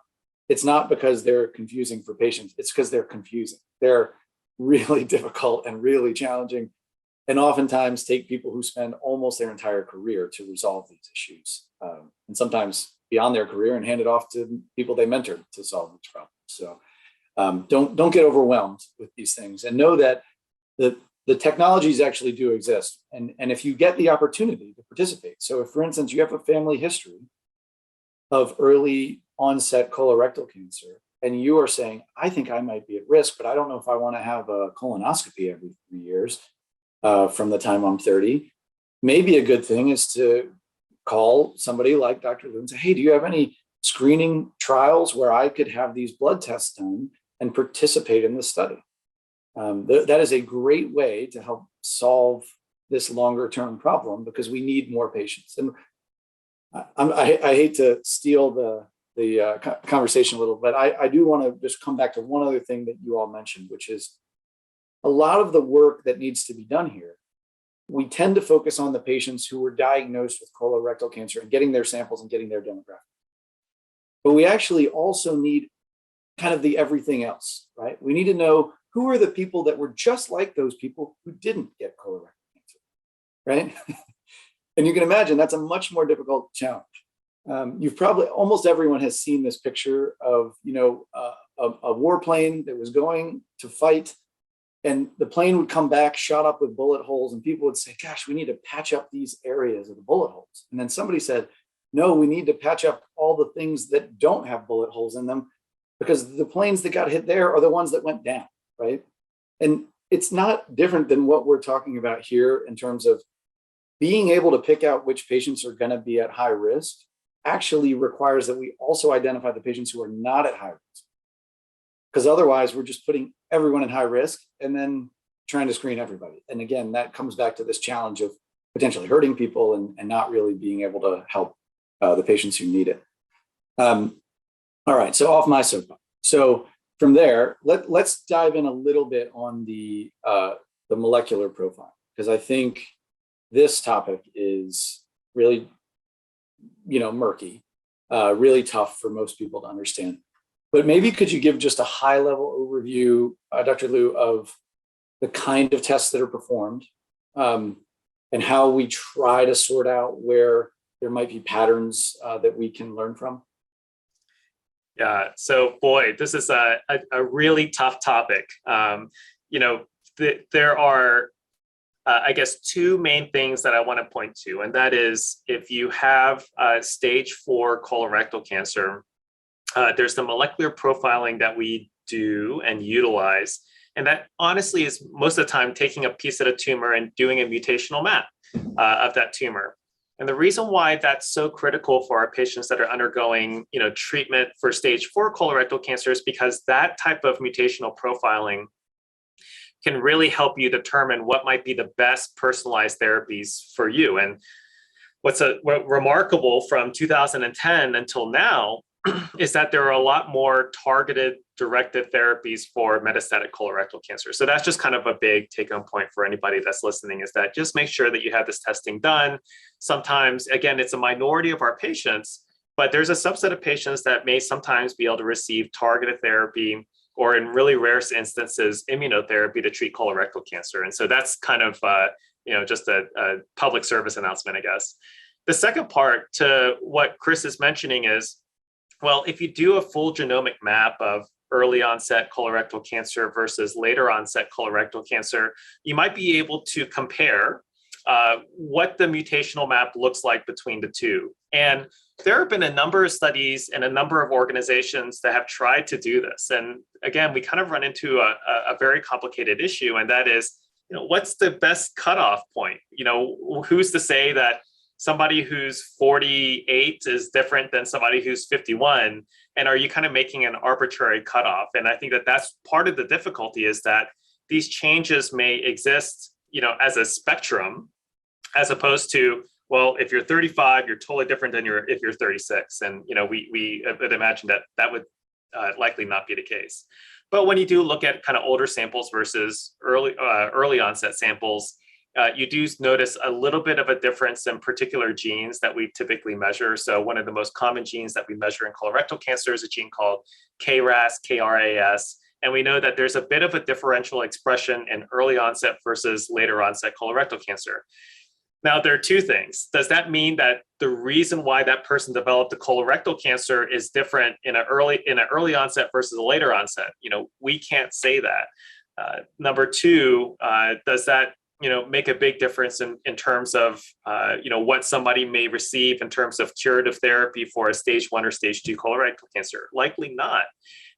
it's not because they're confusing for patients, it's because they're confusing. They're really difficult and really challenging, and oftentimes take people who spend almost their entire career to resolve these issues, and sometimes beyond their career, and hand it off to people they mentored to solve these problems. So don't get overwhelmed with these things, and know that the technologies actually do exist. And if you get the opportunity to participate, so if, for instance, you have a family history of early onset colorectal cancer, and you are saying, I think I might be at risk, but I don't know if I want to have a colonoscopy every 3 years from the time I'm 30, maybe a good thing is to call somebody like Dr. Lieu and say, hey, do you have any screening trials where I could have these blood tests done and participate in the study? That is a great way to help solve this longer term problem, because we need more patients. And I hate to steal the conversation a little, but I do want to just come back to one other thing that you all mentioned, which is a lot of the work that needs to be done here. We tend to focus on the patients who were diagnosed with colorectal cancer and getting their samples and getting their demographics. But we actually also need kind of the everything else, right? We need to know who are the people that were just like those people who didn't get colorectal cancer, right? And you can imagine that's a much more difficult challenge. You've probably, almost everyone has seen this picture of, a warplane that was going to fight, and the plane would come back shot up with bullet holes, and people would say, gosh, we need to patch up these areas of the bullet holes. And then somebody said, no, we need to patch up all the things that don't have bullet holes in them, because the planes that got hit there are the ones that went down, right? And it's not different than what we're talking about here in terms of being able to pick out which patients are going to be at high risk actually requires that we also identify the patients who are not at high risk. Because otherwise we're just putting everyone at high risk and then trying to screen everybody. And again, that comes back to this challenge of potentially hurting people and not really being able to help the patients who need it. All right, so off my soapbox. So from there, let's dive in a little bit on the molecular profile, because I think this topic is really, murky, really tough for most people to understand. But maybe could you give just a high level overview, Dr. Lieu, of the kind of tests that are performed and how we try to sort out where there might be patterns that we can learn from? Yeah, so boy, this is a really tough topic. There are, I guess, two main things that I want to point to, and that is if you have stage 4 colorectal cancer, there's the molecular profiling that we do and utilize. And that honestly is most of the time taking a piece of the tumor and doing a mutational map of that tumor. And the reason why that's so critical for our patients that are undergoing, treatment for stage 4 colorectal cancer is because that type of mutational profiling can really help you determine what might be the best personalized therapies for you. And what's remarkable from 2010 until now is that there are a lot more targeted, directed therapies for metastatic colorectal cancer. So that's just kind of a big take-home point for anybody that's listening, is that just make sure that you have this testing done. Sometimes, again, it's a minority of our patients, but there's a subset of patients that may sometimes be able to receive targeted therapy, or in really rare instances, immunotherapy to treat colorectal cancer. And so that's kind of, just a public service announcement, I guess. The second part to what Chris is mentioning is, well, if you do a full genomic map of early onset colorectal cancer versus later onset colorectal cancer, you might be able to compare what the mutational map looks like between the two. And there have been a number of studies and a number of organizations that have tried to do this. And again, we kind of run into a very complicated issue, and that is, what's the best cutoff point? Who's to say that somebody who's 48 is different than somebody who's 51? And are you kind of making an arbitrary cutoff? And I think that that's part of the difficulty, is that these changes may exist, as a spectrum, as opposed to, well, if you're 35, you're totally different than if you're 36. And, we would imagine that would likely not be the case. But when you do look at kind of older samples versus early onset samples, you do notice a little bit of a difference in particular genes that we typically measure. So one of the most common genes that we measure in colorectal cancer is a gene called KRAS, KRAS. And we know that there's a bit of a differential expression in early onset versus later onset colorectal cancer. Now, there are two things. Does that mean that the reason why that person developed a colorectal cancer is different in an early onset versus a later onset? We can't say that. Number two, does that make a big difference in terms of what somebody may receive in terms of curative therapy for a stage 1 or stage 2 colorectal cancer? Likely not.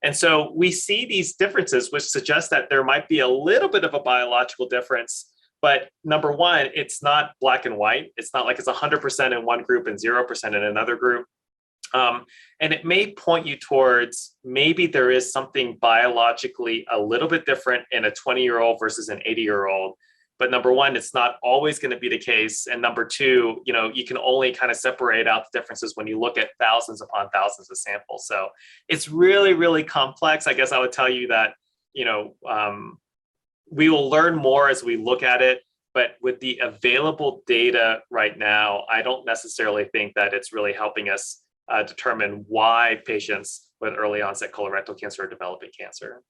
And so we see these differences, which suggest that there might be a little bit of a biological difference. But number one, it's not black and white. It's not like it's 100% in one group and 0% in another group. And it may point you towards maybe there is something biologically a little bit different in a 20-year-old versus an 80-year-old. But number one, it's not always going to be the case. And number two, you can only kind of separate out the differences when you look at thousands upon thousands of samples. So it's really, really complex. I guess I would tell you that, we will learn more as we look at it. But with the available data right now, I don't necessarily think that it's really helping us determine why patients with early onset colorectal cancer are developing cancer.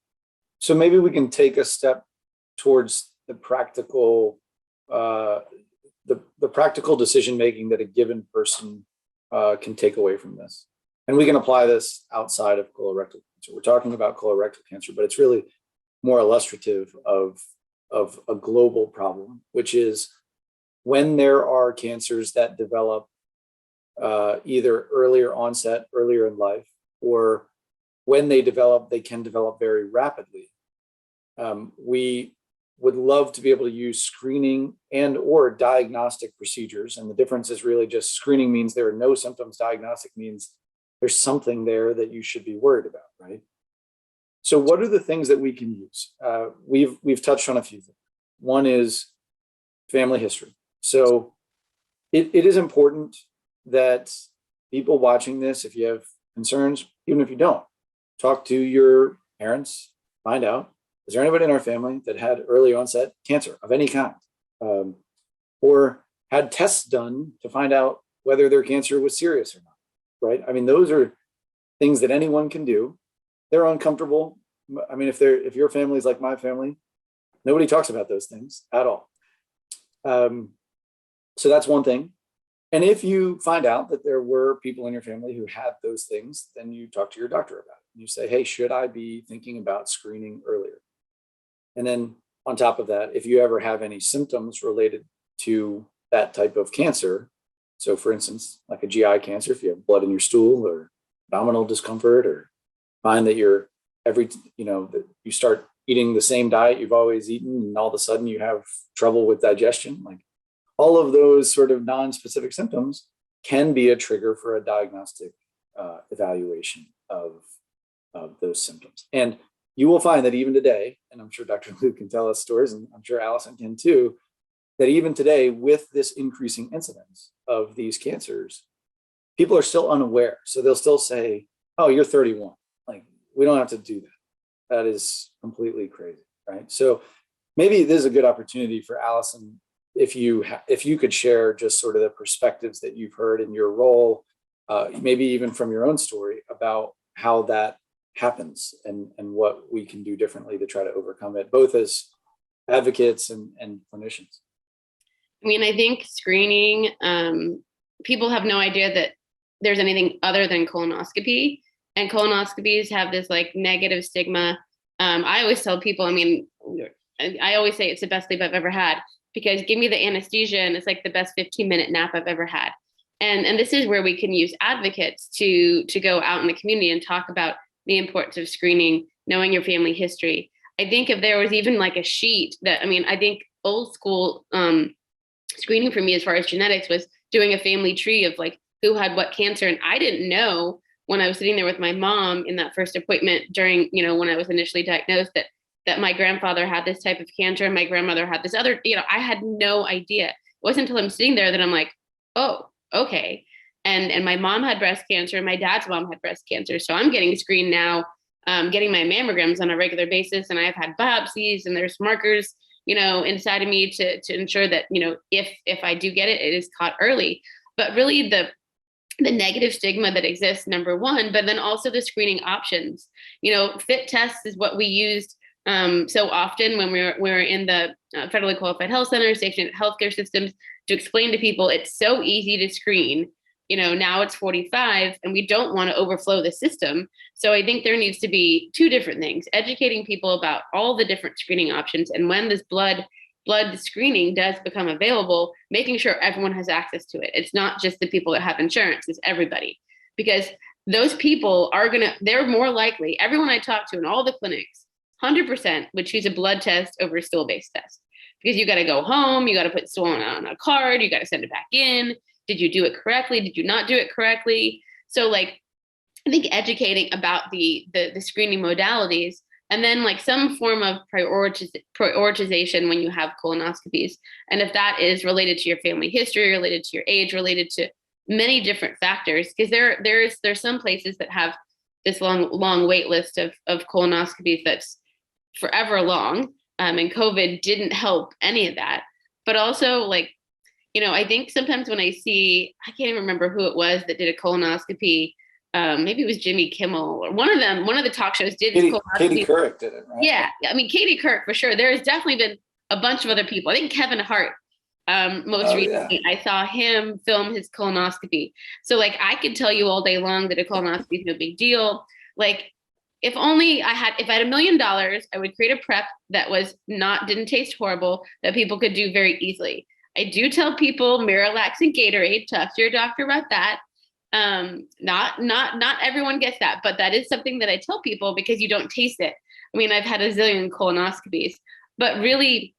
So maybe we can take a step towards the practical, the practical decision making that a given person can take away from this, and we can apply this outside of colorectal cancer. We're talking about colorectal cancer, but it's really more illustrative of a global problem, which is when there are cancers that develop either earlier onset, earlier in life, or when they develop, they can develop very rapidly. We would love to be able to use screening and or diagnostic procedures. And the difference is really just screening means there are no symptoms. Diagnostic means there's something there that you should be worried about, right? So what are the things that we can use? We've touched on a few things. One is family history. So it is important that people watching this, if you have concerns, even if you don't, talk to your parents, find out, is there anybody in our family that had early onset cancer of any kind? Or had tests done to find out whether their cancer was serious or not, right? I mean, those are things that anyone can do. They're uncomfortable. I mean, if your family is like my family, nobody talks about those things at all. So that's one thing. And if you find out that there were people in your family who had those things, then you talk to your doctor about it. You say, hey, should I be thinking about screening earlier? And then on top of that, if you ever have any symptoms related to that type of cancer, so for instance, like a GI cancer, if you have blood in your stool or abdominal discomfort, or find that that you start eating the same diet you've always eaten, and all of a sudden you have trouble with digestion, like all of those sort of non-specific symptoms can be a trigger for a diagnostic evaluation of those symptoms. And you will find that even today, and I'm sure Dr. Lieu can tell us stories, and I'm sure Allison can too, that even today, with this increasing incidence of these cancers, people are still unaware. So they'll still say, oh, you're 31. Like, we don't have to do that. That is completely crazy, right? So maybe this is a good opportunity for Allison, if you could share just sort of the perspectives that you've heard in your role, maybe even from your own story, about how that happens and what we can do differently to try to overcome it, both as advocates and clinicians. I mean, I think screening, people have no idea that there's anything other than colonoscopy, and colonoscopies have this like negative stigma. I always tell people, I mean, I always say it's the best sleep I've ever had, because give me the anesthesia and it's like the best 15-minute nap I've ever had. And this is where we can use advocates to go out in the community and talk about the importance of screening, knowing your family history. I think if there was even like a sheet that, I mean, I think old school screening for me as far as genetics was doing a family tree of like who had what cancer. And I didn't know when I was sitting there with my mom in that first appointment during, when I was initially diagnosed, that my grandfather had this type of cancer and my grandmother had this other, I had no idea. It wasn't until I'm sitting there that I'm like, oh, okay. And my mom had breast cancer and my dad's mom had breast cancer. So I'm getting screened now, getting my mammograms on a regular basis. And I've had biopsies and there's markers, inside of me to ensure that, if I do get it, it is caught early. But really the negative stigma that exists, number one, but then also the screening options. FIT tests is what we used so often when we're in the federally qualified health centers, safety net healthcare systems, to explain to people it's so easy to screen. now it's 45 and we don't want to overflow the system. So I think there needs to be two different things: educating people about all the different screening options, and when this blood screening does become available, making sure everyone has access to it. It's not just the people that have insurance, it's everybody. Because those people they're more likely, everyone I talk to in all the clinics, 100% would choose a blood test over a stool-based test. Because you got to go home, you got to put stool on a card, you got to send it back in. Did you do it correctly? Did you not do it correctly? So I think educating about the screening modalities, and then some form of prioritization when you have colonoscopies. And if that is related to your family history, related to your age, related to many different factors, because there's some places that have this long wait list of colonoscopies that's forever long. And COVID didn't help any of that. But also I think sometimes when I see, I can't even remember who it was that did a colonoscopy. Maybe it was Jimmy Kimmel or one of the talk shows did colonoscopy. Katie Couric did it, right? Yeah. I mean, Katie Couric for sure. There's definitely been a bunch of other people. I think Kevin Hart, most recently, yeah. I saw him film his colonoscopy. So I could tell you all day long that a colonoscopy is no big deal. If I had $1 million, I would create a prep that didn't taste horrible, that people could do very easily. I do tell people Miralax and Gatorade, talk to your doctor about that. Not everyone gets that, but that is something that I tell people because you don't taste it. I mean, I've had a zillion colonoscopies, but really,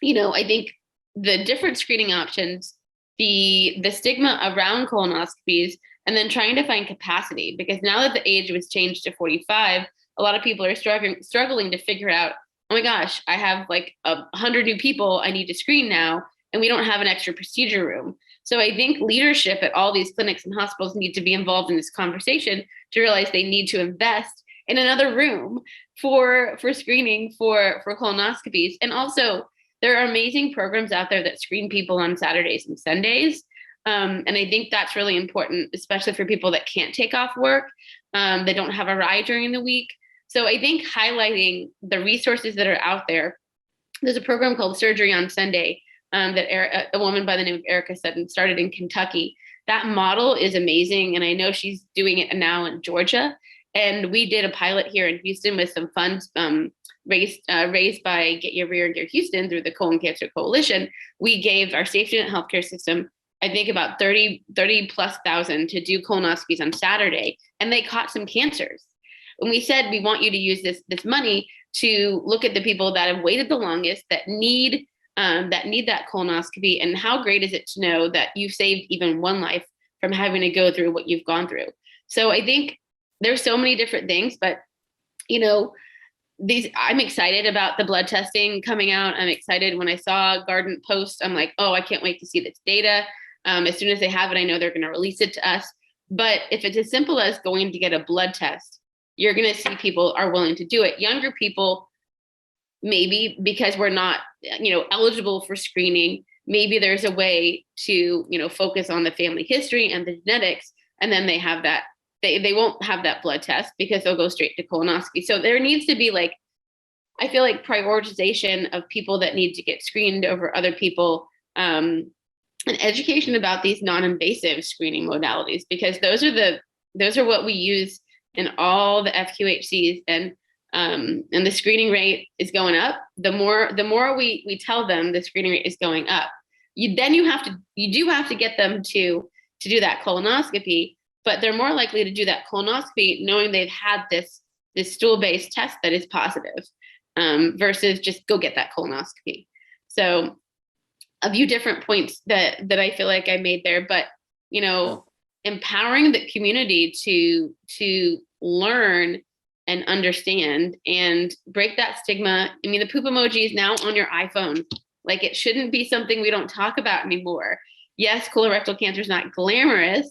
I think the different screening options, the stigma around colonoscopies, and then trying to find capacity, because now that the age was changed to 45, a lot of people are struggling to figure out, oh my gosh, I have 100 new people I need to screen now, and we don't have an extra procedure room. So I think leadership at all these clinics and hospitals need to be involved in this conversation to realize they need to invest in another room for screening for colonoscopies. And also, there are amazing programs out there that screen people on Saturdays and Sundays. And I think that's really important, especially for people that can't take off work, that don't have a ride during the week. So I think highlighting the resources that are out there. There's a program called Surgery on Sunday that a woman by the name of Erica Sutton started in Kentucky. That model is amazing. And I know she's doing it now in Georgia. And we did a pilot here in Houston with some funds raised by Get Your Rear Gear Houston through the Colon Cancer Coalition. We gave our safety net healthcare system, I think about 30 plus thousand to do colonoscopies on Saturday. And they caught some cancers. And we said, we want you to use this money to look at the people that have waited the longest, that need that colonoscopy. And how great is it to know that you've saved even one life from having to go through what you've gone through. So I think there's so many different things, but I'm excited about the blood testing coming out. I'm excited when I saw Guardant post, I'm like, oh, I can't wait to see this data. As soon as they have it, I know they're going to release it to us. But if it's as simple as going to get a blood test, you're going to see people are willing to do it. Younger people, maybe because we're not, eligible for screening, maybe there's a way to, focus on the family history and the genetics, and then they have that, they won't have that blood test because they'll go straight to colonoscopy. So there needs to be I feel like prioritization of people that need to get screened over other people, and education about these non-invasive screening modalities, because those are what we use in all the FQHCs, and the screening rate is going up. The more we tell them the screening rate is going up, you do have to get them to do that colonoscopy, but they're more likely to do that colonoscopy knowing they've had this stool-based test that is positive, versus just go get that colonoscopy. So a few different points that I feel like I made there, but empowering the community to learn and understand and break that stigma. I mean, the poop emoji is now on your iPhone. It shouldn't be something we don't talk about anymore. Yes, colorectal cancer is not glamorous,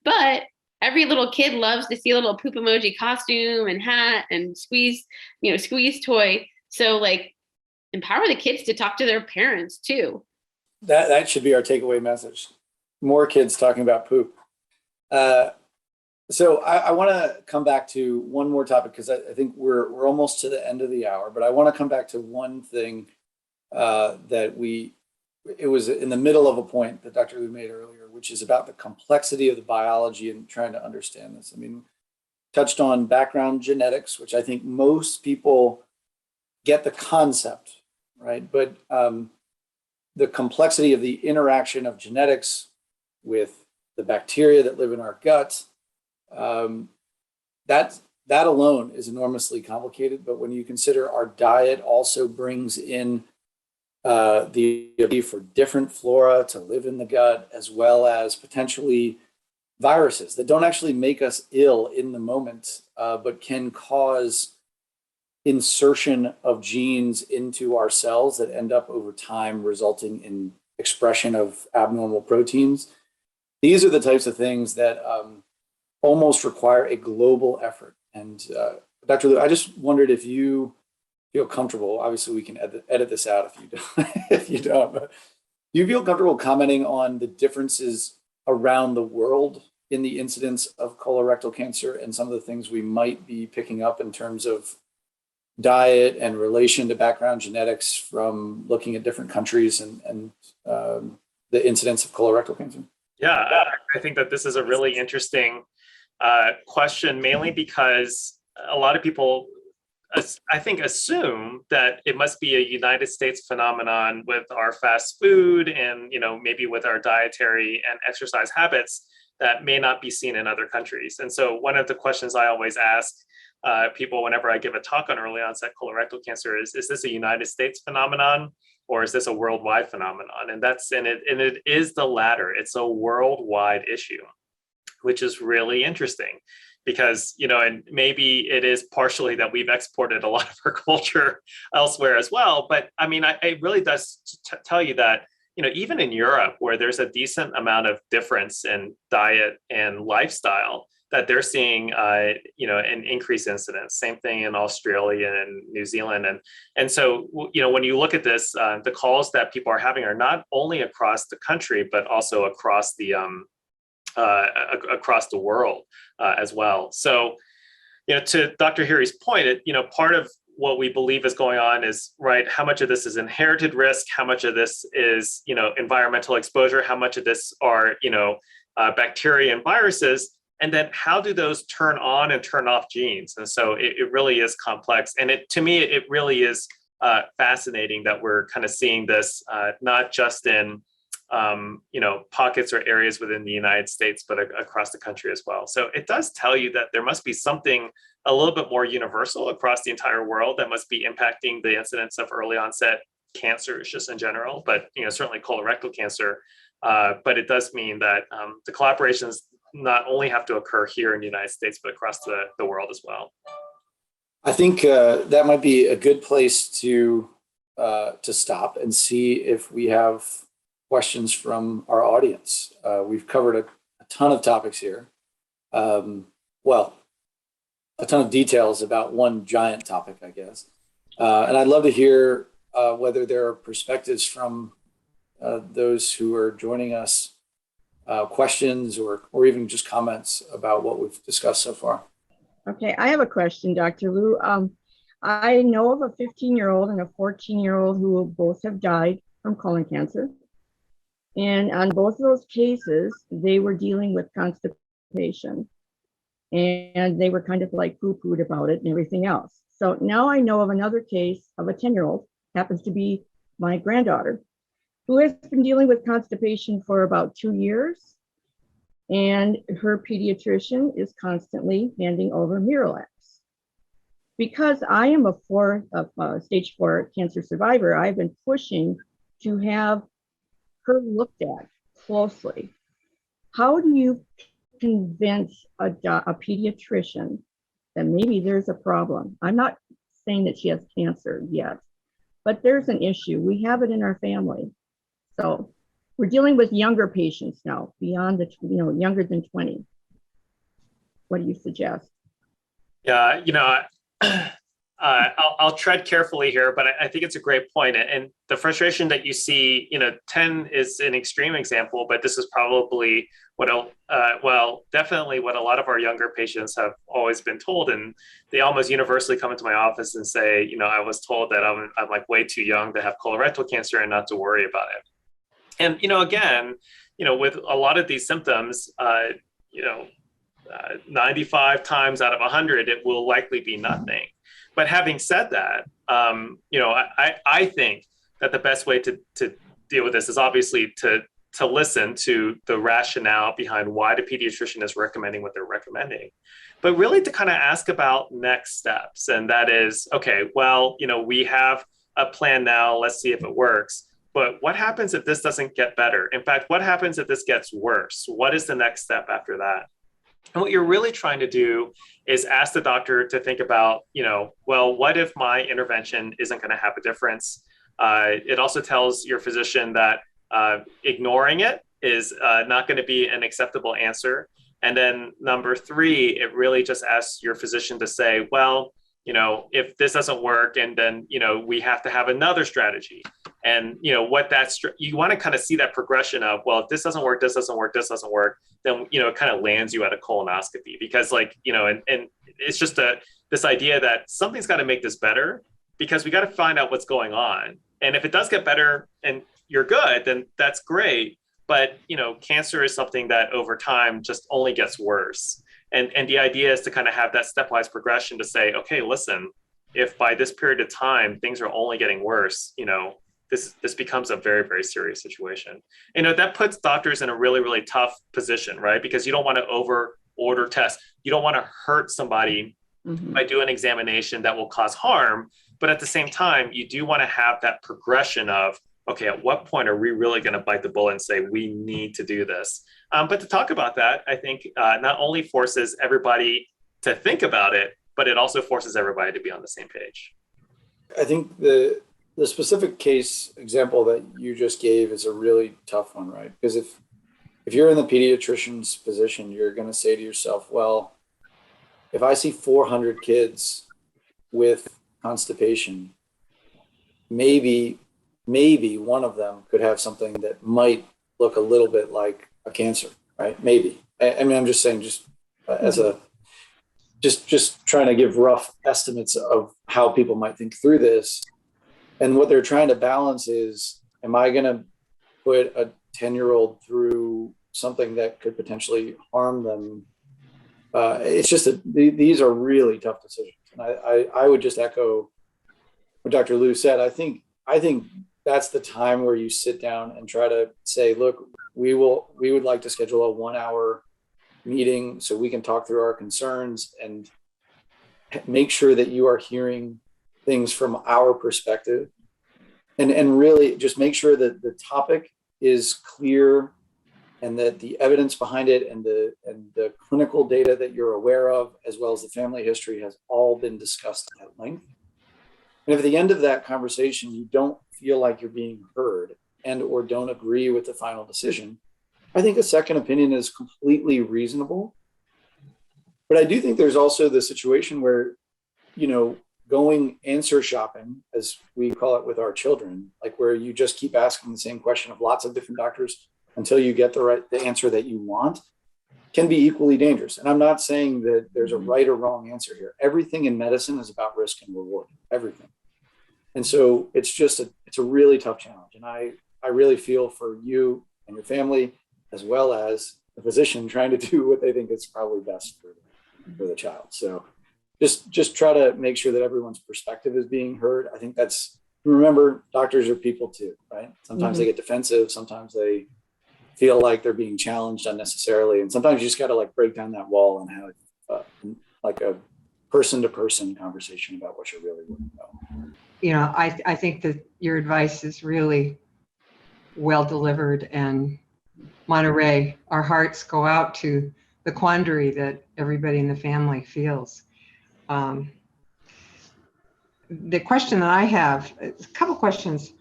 but every little kid loves to see a little poop emoji costume and hat and squeeze toy. So empower the kids to talk to their parents too. That should be our takeaway message. More kids talking about poop. So I want to come back to one more topic, because I think we're almost to the end of the hour, but I want to come back to one thing that we it was in the middle of a point that Dr. Lieu made earlier, which is about the complexity of the biology and trying to understand this. I mean, touched on background genetics, which I think most people get the concept, right? But the complexity of the interaction of genetics with the bacteria that live in our gut, that alone is enormously complicated. But when you consider our diet also brings in the ability for different flora to live in the gut, as well as potentially viruses that don't actually make us ill in the moment, but can cause insertion of genes into our cells that end up over time resulting in expression of abnormal proteins. These are the types of things that almost require a global effort. And Dr. Lieu, I just wondered if you feel comfortable. Obviously, we can edit this out if you don't. If you don't, but do you feel comfortable commenting on the differences around the world in the incidence of colorectal cancer and some of the things we might be picking up in terms of diet and relation to background genetics from looking at different countries and the incidence of colorectal cancer? Yeah, I think that this is a really interesting question, mainly because a lot of people, I think, assume that it must be a United States phenomenon with our fast food and, maybe with our dietary and exercise habits that may not be seen in other countries. And so one of the questions I always ask people whenever I give a talk on early onset colorectal cancer is this a United States phenomenon or is this a worldwide phenomenon? And it is the latter. It's a worldwide issue, which is really interesting. Because, and maybe it is partially that we've exported a lot of our culture elsewhere as well. But I mean, it really does tell you that, even in Europe, where there's a decent amount of difference in diet and lifestyle, that they're seeing, an increased incidence. Same thing in Australia and New Zealand. And so, when you look at this, the calls that people are having are not only across the country, but also across the world as well. So, to Dr. Heery's point, part of what we believe is going on is, right, how much of this is inherited risk, how much of this is, environmental exposure, how much of this are, bacteria and viruses, and then how do those turn on and turn off genes? And so it really is complex. And to me, it really is fascinating that we're kind of seeing this, not just in pockets or areas within the United States, but across the country as well. So it does tell you that there must be something a little bit more universal across the entire world that must be impacting the incidence of early onset cancers just in general, but certainly colorectal cancer. But it does mean that the collaborations not only have to occur here in the United States, but across the world as well. I think that might be a good place to stop and see if we have questions from our audience. We've covered a ton of topics here. A ton of details about one giant topic, I guess. And I'd love to hear whether there are perspectives from those who are joining us, questions or even just comments about what we've discussed so far. Okay, I have a question, Dr. Lieu. I know of a 15-year-old and a 14-year-old who both have died from colon cancer. And on both of those cases, they were dealing with constipation. And they were kind of like poo-pooed about it and everything else. So now I know of another case of a 10-year-old, happens to be my granddaughter, who has been dealing with constipation for about 2 years. And her pediatrician is constantly handing over Miralax. Because I am a stage 4 cancer survivor, I've been pushing to have her looked at closely. How do you convince a pediatrician that maybe there's a problem? I'm not saying that she has cancer yet, but there's an issue. We have it in our family. So we're dealing with younger patients now, beyond the, younger than 20. What do you suggest? Yeah, I'll tread carefully here, but I think it's a great point. And the frustration that you see, 10 is an extreme example, but this is probably definitely what a lot of our younger patients have always been told. And they almost universally come into my office and say, I was told that I'm like way too young to have colorectal cancer and not to worry about it. And, again, with a lot of these symptoms, 95 times out of 100, it will likely be nothing. But having said that, I think that the best way to deal with this is obviously to listen to the rationale behind why the pediatrician is recommending what they're recommending, but really to kind of ask about next steps. And that is, okay, well, we have a plan now, let's see if it works. But what happens if this doesn't get better? In fact, what happens if this gets worse? What is the next step after that? And what you're really trying to do is ask the doctor to think about, well, what if my intervention isn't going to have a difference? It also tells your physician that ignoring it is not going to be an acceptable answer. And then number 3, it really just asks your physician to say, well, if this doesn't work, and then, we have to have another strategy. And, you want to kind of see that progression of, well, if this doesn't work, this doesn't work, this doesn't work, then, it kind of lands you at a colonoscopy, because and it's just this idea that something's got to make this better, because we got to find out what's going on. And if it does get better and you're good, then that's great. But, cancer is something that over time just only gets worse. And the idea is to kind of have that stepwise progression to say, okay, listen, if by this period of time, things are only getting worse, this becomes a very, very serious situation. That puts doctors in a really, really tough position, right? Because you don't want to over order tests. You don't want to hurt somebody by doing an examination that will cause harm. But at the same time, you do want to have that progression of, okay, at what point are we really going to bite the bullet and say, we need to do this? But to talk about that, I think not only forces everybody to think about it, but it also forces everybody to be on the same page. I think the specific case example that you just gave is a really tough one, right? Because if you're in the pediatrician's position, you're going to say to yourself, well, if I see 400 kids with constipation, maybe one of them could have something that might look a little bit like a cancer, right? Maybe. I mean, I'm just saying, just as just trying to give rough estimates of how people might think through this. And what they're trying to balance is, am I going to put a 10-year-old through something that could potentially harm them? It's just these are really tough decisions. And I would just echo what Dr. Lieu said. I think that's the time where you sit down and try to say, look, we would like to schedule a 1-hour meeting so we can talk through our concerns and make sure that you are hearing things from our perspective, and really just make sure that the topic is clear and that the evidence behind it and the clinical data that you're aware of, as well as the family history, has all been discussed at length. And if at the end of that conversation, you don't feel like you're being heard and or don't agree with the final decision, I think a second opinion is completely reasonable. But I do think there's also the situation where, going answer shopping, as we call it with our children, like where you just keep asking the same question of lots of different doctors until you get the answer that you want, can be equally dangerous. And I'm not saying that there's a right or wrong answer here. Everything in medicine is about risk and reward, everything. And so it's a really tough challenge. And I really feel for you and your family, as well as the physician trying to do what they think is probably best for the child. So just try to make sure that everyone's perspective is being heard. I think remember, doctors are people too, right? Sometimes they get defensive. Sometimes they feel like they're being challenged unnecessarily. And sometimes you just got to break down that wall and have a person-to-person conversation about what you really want to know. I think that your advice is really well delivered. And Monterey, our hearts go out to the quandary that everybody in the family feels. The question that I have, a couple questions.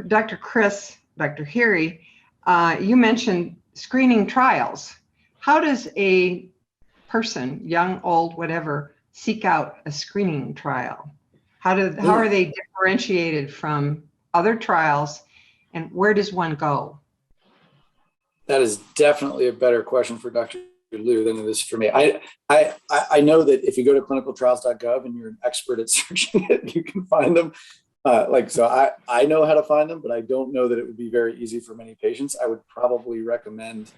Dr. Harry, you mentioned screening trials. How does a person, young, old, whatever, seek out a screening trial? How are they differentiated from other trials, and where does one go? That is definitely a better question for Dr. Lieu than it is for me. I know that if you go to clinicaltrials.gov and you're an expert at searching it, you can find them. I know how to find them, but I don't know that it would be very easy for many patients. I would probably recommend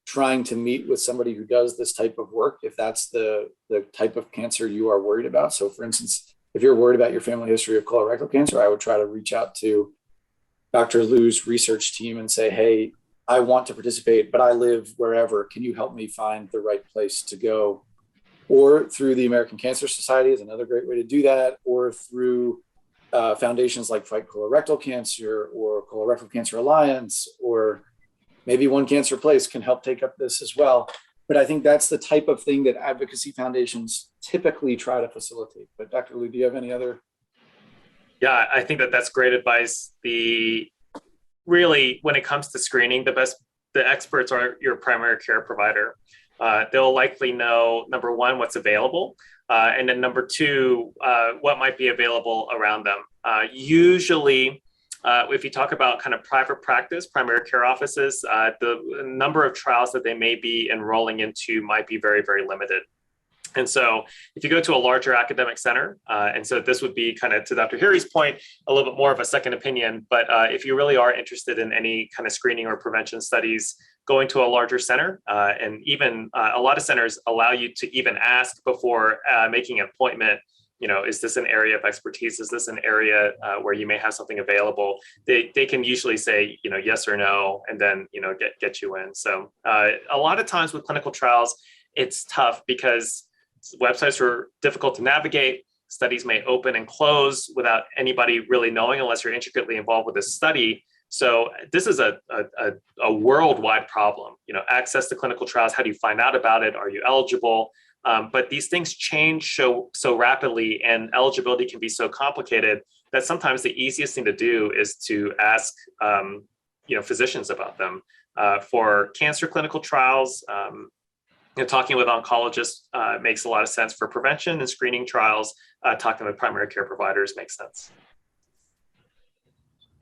trying to meet with somebody who does this type of work if that's the type of cancer you are worried about. So for instance, if you're worried about your family history of colorectal cancer, I would try to reach out to Dr. Lieu's research team and say, hey, I want to participate, but I live wherever. Can you help me find the right place to go? Or through the American Cancer Society is another great way to do that, or through foundations like Fight Colorectal Cancer or Colorectal Cancer Alliance, or maybe One Cancer Place can help take up this as well. But I think that's the type of thing that advocacy foundations typically try to facilitate. But Dr. Lieu, do you have any other? Yeah, I think that's great advice. Really, when it comes to screening, the experts are your primary care provider. They'll likely know, number one, what's available, and then number two, what might be available around them. Usually, if you talk about kind of private practice, primary care offices, the number of trials that they may be enrolling into might be very, very limited. And so if you go to a larger academic center, and so this would be kind of, to Dr. Harry's point, a little bit more of a second opinion, but if you really are interested in any kind of screening or prevention studies, going to a larger center, and even a lot of centers allow you to even ask before making an appointment, is this an area of expertise? Is this an area where you may have something available? They can usually say, yes or no, and then, get you in. So a lot of times with clinical trials, it's tough because websites are difficult to navigate. Studies may open and close without anybody really knowing unless you're intricately involved with this study. So this is a worldwide problem. Access to clinical trials. How do you find out about it? Are you eligible? But these things change so rapidly, and eligibility can be so complicated that sometimes the easiest thing to do is to ask physicians about them. For cancer clinical trials, talking with oncologists makes a lot of sense. For prevention and screening trials, talking with primary care providers makes sense.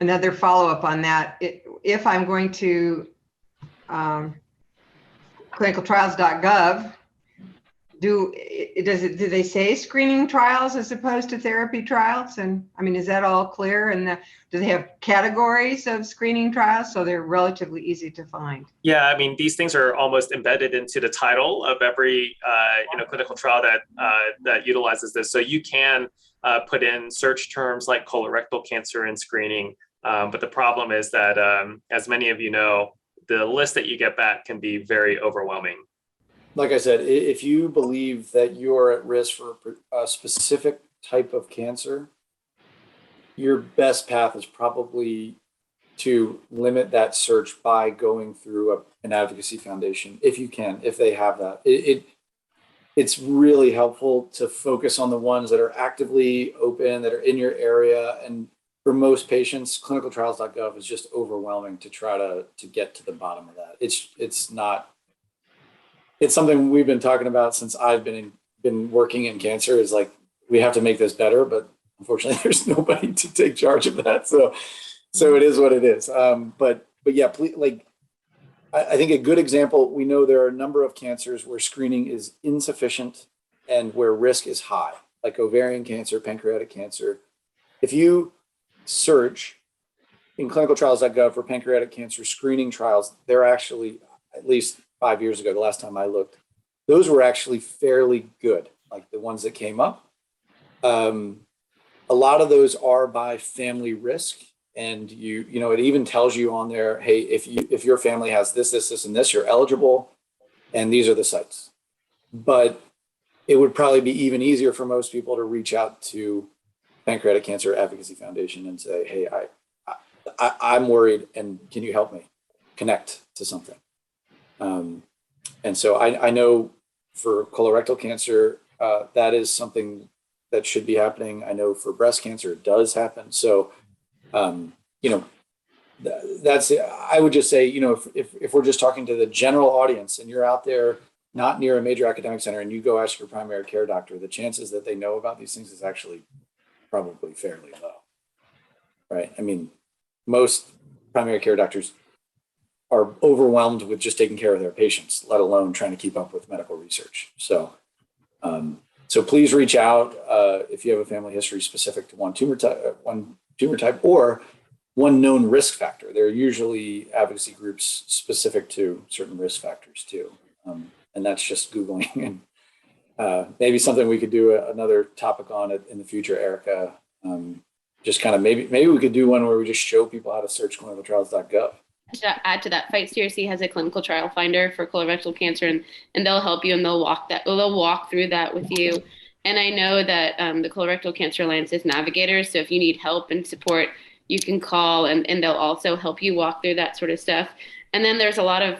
Another follow-up on that, if I'm going to clinicaltrials.gov, do they say screening trials as opposed to therapy trials? And I mean, is that all clear? And do they have categories of screening trials so they're relatively easy to find? Yeah, I mean, these things are almost embedded into the title of every clinical trial that utilizes this. So you can put in search terms like colorectal cancer and screening, but the problem is that, as many of you know, the list that you get back can be very overwhelming. Like I said, if you believe that you're at risk for a specific type of cancer, your best path is probably to limit that search by going through an advocacy foundation, if you can, if they have that. It's really helpful to focus on the ones that are actively open, that are in your area. And for most patients, clinicaltrials.gov is just overwhelming to try to get to the bottom of that. It's something we've been talking about since I've been working in cancer, is like, we have to make this better, but unfortunately there's nobody to take charge of that. So it is what it is. But yeah, please, I think a good example, we know there are a number of cancers where screening is insufficient and where risk is high, like ovarian cancer, pancreatic cancer. If you search in clinicaltrials.gov for pancreatic cancer screening trials, they're actually, at least 5 years ago, the last time I looked, those were actually fairly good, like the ones that came up. A lot of those are by family risk. And it even tells you on there, hey, if your family has this, and this, you're eligible, and these are the sites. But it would probably be even easier for most people to reach out to Pancreatic Cancer Advocacy Foundation and say, hey, I'm worried, and can you help me connect to something? And so I know for colorectal cancer, that is something that should be happening. I know for breast cancer, it does happen. So, that's it. I would just say, if we're just talking to the general audience and you're out there not near a major academic center and you go ask your primary care doctor, the chances that they know about these things is actually probably fairly low, right? I mean, most primary care doctors are overwhelmed with just taking care of their patients, let alone trying to keep up with medical research. So So please reach out if you have a family history specific to one tumor type or one known risk factor. There are usually advocacy groups specific to certain risk factors too. And that's just Googling. And maybe something we could do another topic on it in the future, Erica. Just kind of maybe we could do one where we just show people how to search clinicaltrials.gov. To add to that, Fight CRC has a clinical trial finder for colorectal cancer, and they'll help you and they'll walk through that with you. And I know that the Colorectal Cancer Alliance is navigators, so if you need help and support, you can call and they'll also help you walk through that sort of stuff. And then there's a lot of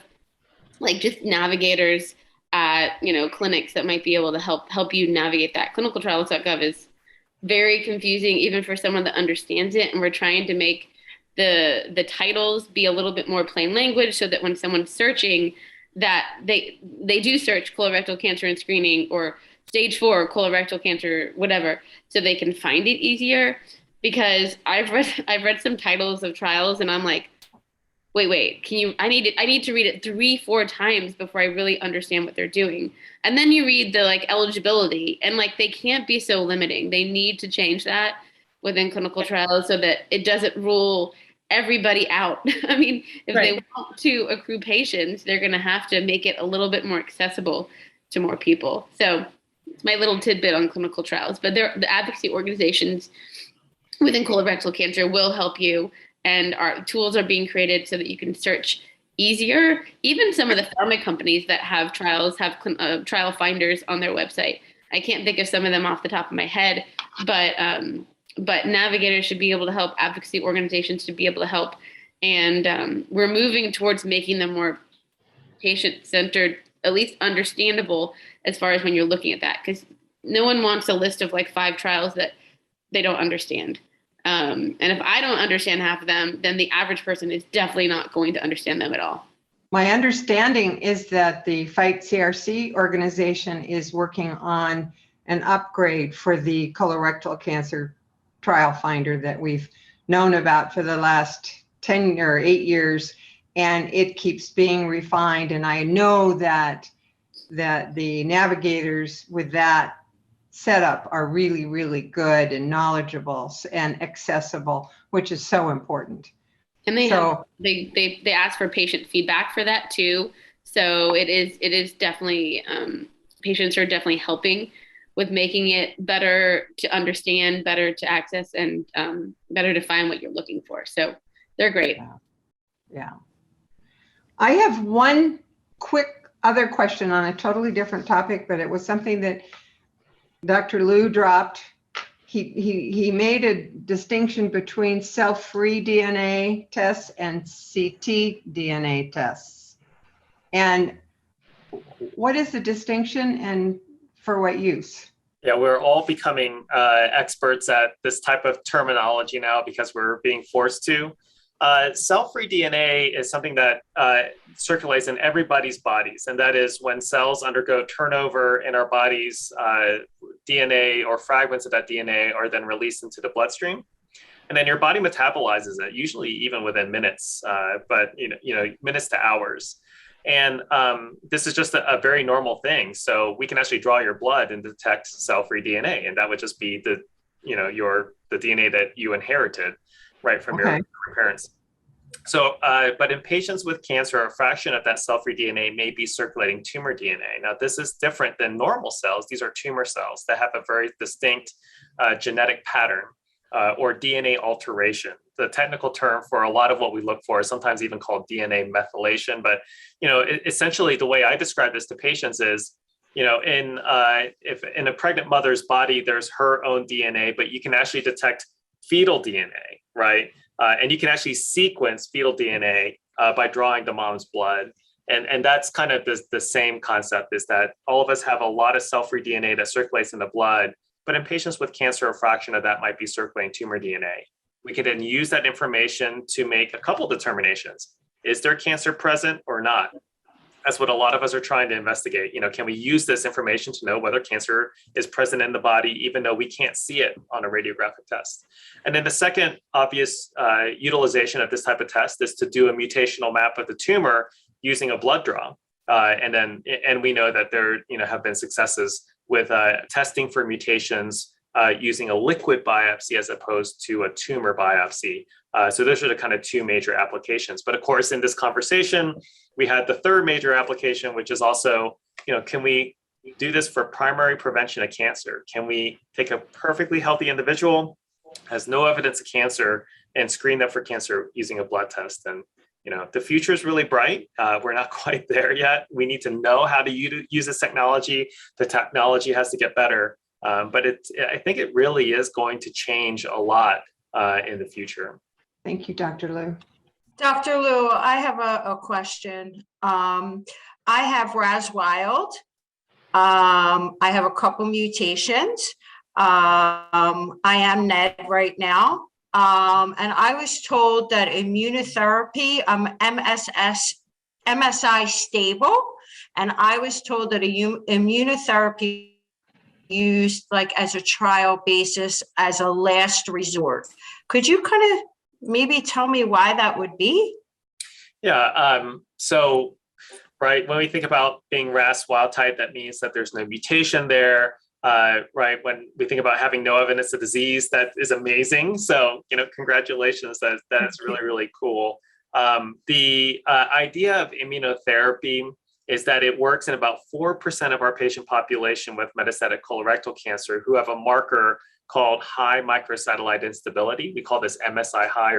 like just navigators at clinics that might be able to help you navigate that. Clinicaltrials.gov is very confusing even for someone that understands it, and we're trying to make the titles be a little bit more plain language so that when someone's searching, that they do search colorectal cancer and screening or stage 4 colorectal cancer, whatever, so they can find it easier. Because I've read some titles of trials and I'm like, wait, I need to read it 3-4 times before I really understand what they're doing. And then you read the like eligibility and like they can't be so limiting. They need to change that within clinical trials so that it doesn't rule everybody out. I mean, if they want to accrue patients, they're going to have to make it a little bit more accessible to more people. So it's my little tidbit on clinical trials, but the advocacy organizations within colorectal cancer will help you, and our tools are being created so that you can search easier. Even some of the pharma companies that have trials have trial finders on their website. I can't think of some of them off the top of my head, but navigators should be able to help, advocacy organizations should be able to help. And we're moving towards making them more patient-centered, at least understandable as far as when you're looking at that, because no one wants a list of like 5 trials that they don't understand. And if I don't understand half of them, then the average person is definitely not going to understand them at all. My understanding is that the Fight CRC organization is working on an upgrade for the colorectal cancer trial finder that we've known about for the last 10 or 8 years, and it keeps being refined. And I know that the navigators with that setup are really, really good and knowledgeable and accessible, which is so important. And they ask for patient feedback for that too. So it is definitely patients are definitely helping with making it better to understand, better to access, and better to find what you're looking for. So they're great. Yeah. I have one quick other question on a totally different topic, but it was something that Dr. Lieu dropped. He made a distinction between cell-free DNA tests and ctDNA tests. And what is the distinction and for what use? Yeah, we're all becoming experts at this type of terminology now because we're being forced to. Cell-free DNA is something that circulates in everybody's bodies, and that is when cells undergo turnover in our bodies, DNA or fragments of that DNA are then released into the bloodstream, and then your body metabolizes it, usually even within minutes, but minutes to hours. And this is just a very normal thing. So we can actually draw your blood and detect cell-free DNA, and that would just be the DNA that you inherited, right, from your parents. So, but in patients with cancer, a fraction of that cell-free DNA may be circulating tumor DNA. Now, this is different than normal cells. These are tumor cells that have a very distinct genetic pattern or DNA alteration. The technical term for a lot of what we look for is sometimes even called DNA methylation. But, essentially the way I describe this to patients is, if in a pregnant mother's body, there's her own DNA, but you can actually detect fetal DNA, right? And you can actually sequence fetal DNA by drawing the mom's blood. And that's kind of the same concept, is that all of us have a lot of cell-free DNA that circulates in the blood, but in patients with cancer, a fraction of that might be circulating tumor DNA. We can then use that information to make a couple determinations. Is there cancer present or not? That's what a lot of us are trying to investigate. Can we use this information to know whether cancer is present in the body, even though we can't see it on a radiographic test? And then the second obvious utilization of this type of test is to do a mutational map of the tumor using a blood draw. And we know that there have been successes with testing for mutations using a liquid biopsy as opposed to a tumor biopsy. So those are the kind of two major applications. But of course, in this conversation, we had the third major application, which is also, can we do this for primary prevention of cancer? Can we take a perfectly healthy individual, has no evidence of cancer, and screen them for cancer using a blood test? And the future is really bright. We're not quite there yet. We need to know how to use this technology. The technology has to get better. But I think it really is going to change a lot in the future. Thank you, Dr. Lieu. Dr. Lieu, I have a question. I have RAS wild. I have a couple mutations. I am NED right now. And I was told that immunotherapy, MSI stable, and I was told that immunotherapy used like as a trial basis as a last resort. Could you kind of maybe tell me why that would be? Yeah, so right, when we think about being RAS wild type, that means that there's no mutation there. Right, when we think about having no evidence of disease, that is amazing. So, congratulations, that's really, really cool. The idea of immunotherapy is that it works in about 4% of our patient population with metastatic colorectal cancer who have a marker called high microsatellite instability. We call this MSI high,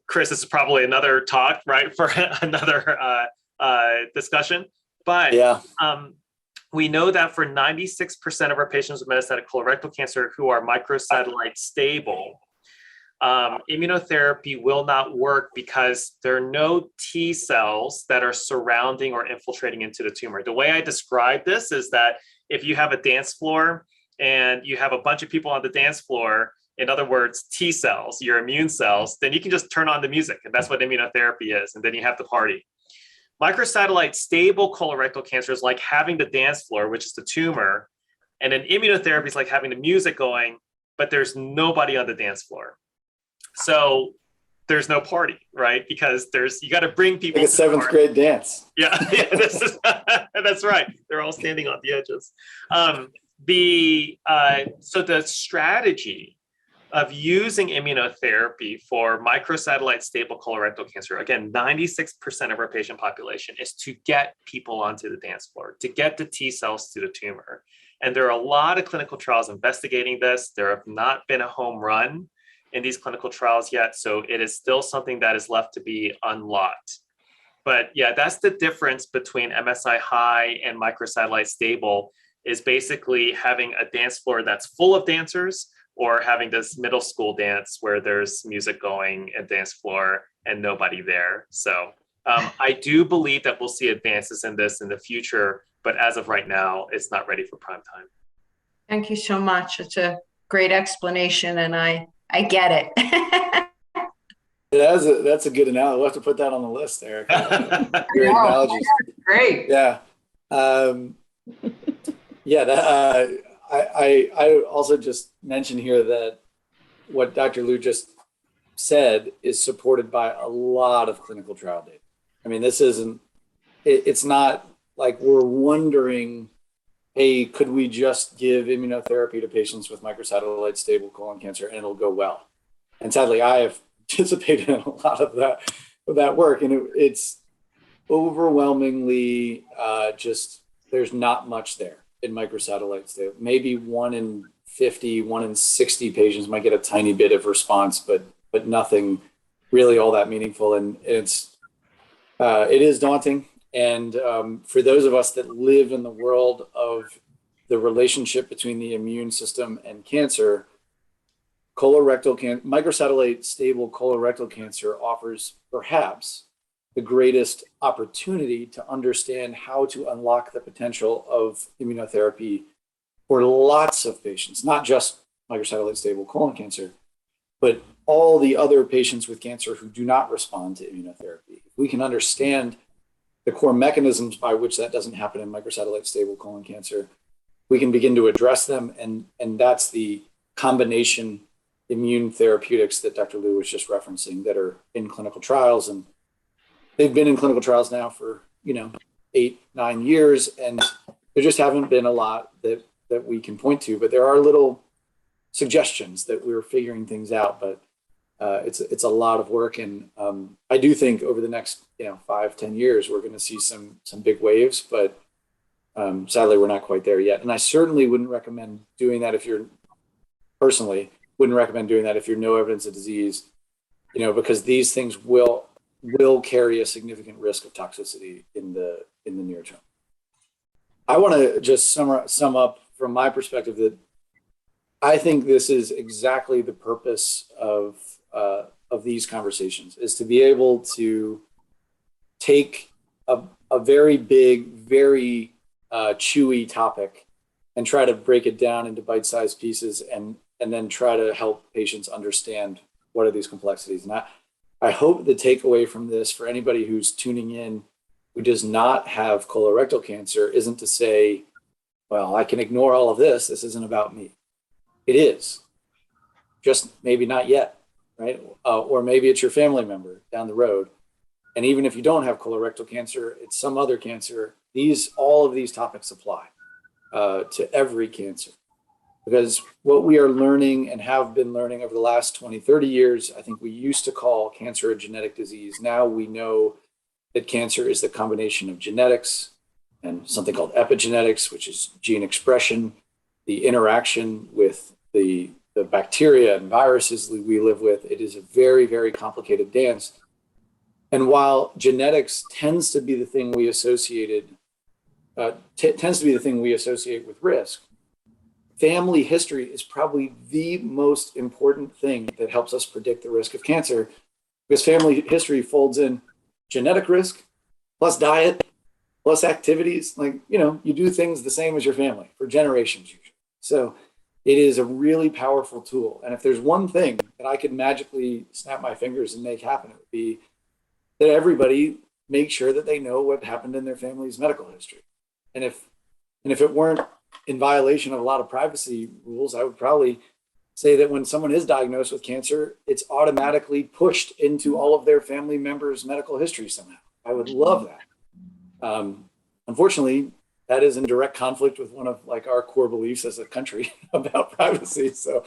Chris, this is probably another talk, right, for another discussion. But yeah. We know that for 96% of our patients with metastatic colorectal cancer who are microsatellite stable, immunotherapy will not work because there are no T cells that are surrounding or infiltrating into the tumor. The way I describe this is that if you have a dance floor and you have a bunch of people on the dance floor, in other words, T cells, your immune cells, then you can just turn on the music, and that's what immunotherapy is, and then you have the party. Microsatellite stable colorectal cancer is like having the dance floor, which is the tumor, and then immunotherapy is like having the music going, but there's nobody on the dance floor. So there's no party, right? Because you got to bring people. Like a seventh grade dance. Yeah, that's right. They're all standing on the edges. So the strategy of using immunotherapy for microsatellite stable colorectal cancer, again, 96% of our patient population, is to get people onto the dance floor, to get the T cells to the tumor. And there are a lot of clinical trials investigating this. There have not been a home run in these clinical trials yet, so it is still something that is left to be unlocked. But yeah, that's the difference between MSI high and microsatellite stable, is basically having a dance floor that's full of dancers, or having this middle school dance where there's music going and dance floor and nobody there. So I do believe that we'll see advances in this in the future, but as of right now, it's not ready for prime time. Thank you so much. It's a great explanation, and I get it. That's a good analogy. We'll have to put that on the list, Eric. Great analogies. Great. Yeah. I also just mention here that what Dr. Lieu just said is supported by a lot of clinical trial data. I mean, it's not like we're wondering, hey, could we just give immunotherapy to patients with microsatellite stable colon cancer and it'll go well? And sadly, I have participated in a lot of that work, and it's overwhelmingly just, there's not much there in microsatellite stable. Maybe 1 in 50, 1 in 60 patients might get a tiny bit of response, but nothing really all that meaningful. And it is daunting. And for those of us that live in the world of the relationship between the immune system and cancer, microsatellite stable colorectal cancer offers perhaps the greatest opportunity to understand how to unlock the potential of immunotherapy for lots of patients, not just microsatellite stable colon cancer, but all the other patients with cancer who do not respond to immunotherapy. If we can understand the core mechanisms by which that doesn't happen in microsatellite stable colon cancer, we can begin to address them. And that's the combination immune therapeutics that Dr. Lieu was just referencing that are in clinical trials. And they've been in clinical trials now for, 8-9 years, and there just haven't been a lot that we can point to, but there are little suggestions that we're figuring things out, but it's a lot of work. And I do think over the next 5-10 years, we're going to see some big waves, but sadly, we're not quite there yet. And I certainly wouldn't recommend doing that if you're no evidence of disease, because these things will carry a significant risk of toxicity in the near term. I want to just sum up from my perspective that I think this is exactly the purpose of these conversations, is to be able to take a very big, very chewy topic and try to break it down into bite-sized pieces and then try to help patients understand what are these complexities. And I hope the takeaway from this for anybody who's tuning in who does not have colorectal cancer isn't to say, well, I can ignore all of this. This isn't about me. It is, just maybe not yet, right? Or maybe it's your family member down the road. And even if you don't have colorectal cancer, it's some other cancer. All of these topics apply to every cancer. Because what we are learning and have been learning over the last 20, 30 years, I think we used to call cancer a genetic disease. Now we know that cancer is the combination of genetics and something called epigenetics, which is gene expression, the interaction with the bacteria and viruses that we live with. It is a very, very complicated dance. And while genetics tends to be the thing we associate with risk, family history is probably the most important thing that helps us predict the risk of cancer, because family history folds in genetic risk plus diet plus activities. You do things the same as your family for generations usually. So it is a really powerful tool. And if there's one thing that I could magically snap my fingers and make happen, it would be that everybody make sure that they know what happened in their family's medical history. And if it weren't in violation of a lot of privacy rules, I would probably say that when someone is diagnosed with cancer, it's automatically pushed into all of their family members' medical history somehow. I would love that. Unfortunately, that is in direct conflict with one of our core beliefs as a country about privacy. So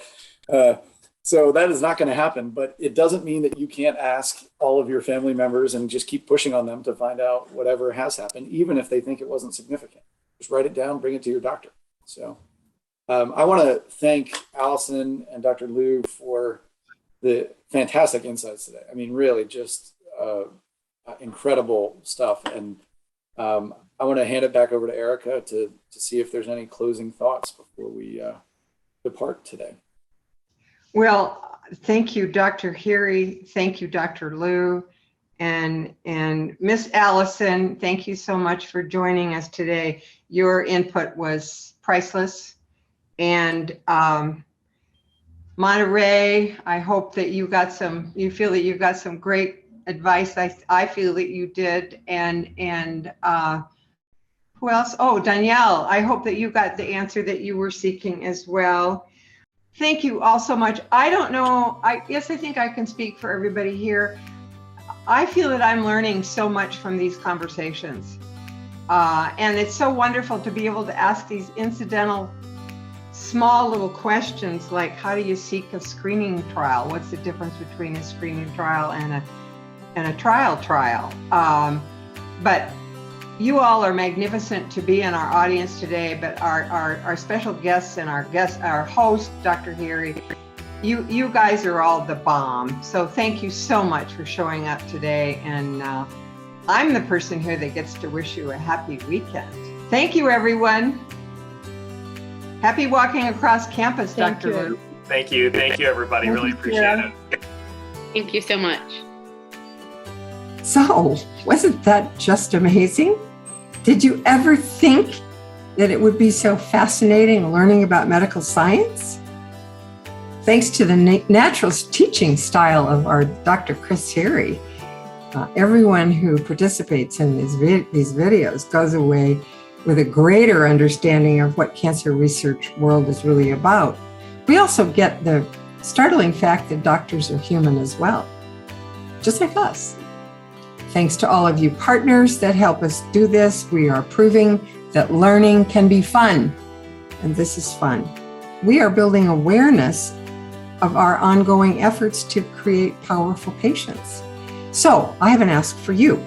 that is not going to happen, but it doesn't mean that you can't ask all of your family members and just keep pushing on them to find out whatever has happened, even if they think it wasn't significant. Just write it down, bring it to your doctor. So I want to thank Allison and Dr. Lieu for the fantastic insights today. I mean, really just incredible stuff. And I want to hand it back over to Erica to see if there's any closing thoughts before we depart today. Well, thank you, Dr. Heery. Thank you, Dr. Lieu. And Miss Allison, thank you so much for joining us today. Your input was priceless. And Monterey, I hope that you feel that you got some great advice. I feel that you did. And who else? Oh, Danielle, I hope that you got the answer that you were seeking as well. Thank you all so much. I don't know, I think I can speak for everybody here. I feel that I'm learning so much from these conversations. And it's so wonderful to be able to ask these incidental, small little questions like, how do you seek a screening trial? What's the difference between a screening trial and a trial? But you all are magnificent to be in our audience today, but our special guests and our host, Dr. Heery, you guys are all the bomb. So thank you so much for showing up today. And I'm the person here that gets to wish you a happy weekend. Thank you, everyone. Happy walking across campus, Dr. Lieu. Thank you, everybody. Really appreciate it. Thank you so much. So, wasn't that just amazing? Did you ever think that it would be so fascinating learning about medical science? Thanks to the natural teaching style of our Dr. Chris Heery, everyone who participates in these videos goes away with a greater understanding of what cancer research world is really about. We also get the startling fact that doctors are human as well, just like us. Thanks to all of you partners that help us do this. We are proving that learning can be fun, and this is fun. We are building awareness of our ongoing efforts to create powerful patients. So I have an ask for you.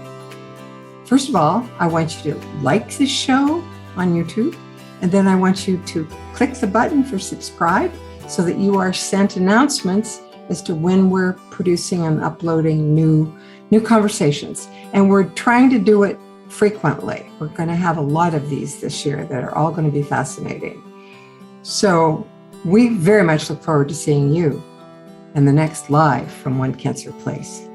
First of all, I want you to like this show on YouTube, and then I want you to click the button for subscribe so that you are sent announcements as to when we're producing and uploading new conversations. And we're trying to do it frequently. We're going to have a lot of these this year that are all going to be fascinating. So we very much look forward to seeing you in the next live from One Cancer Place.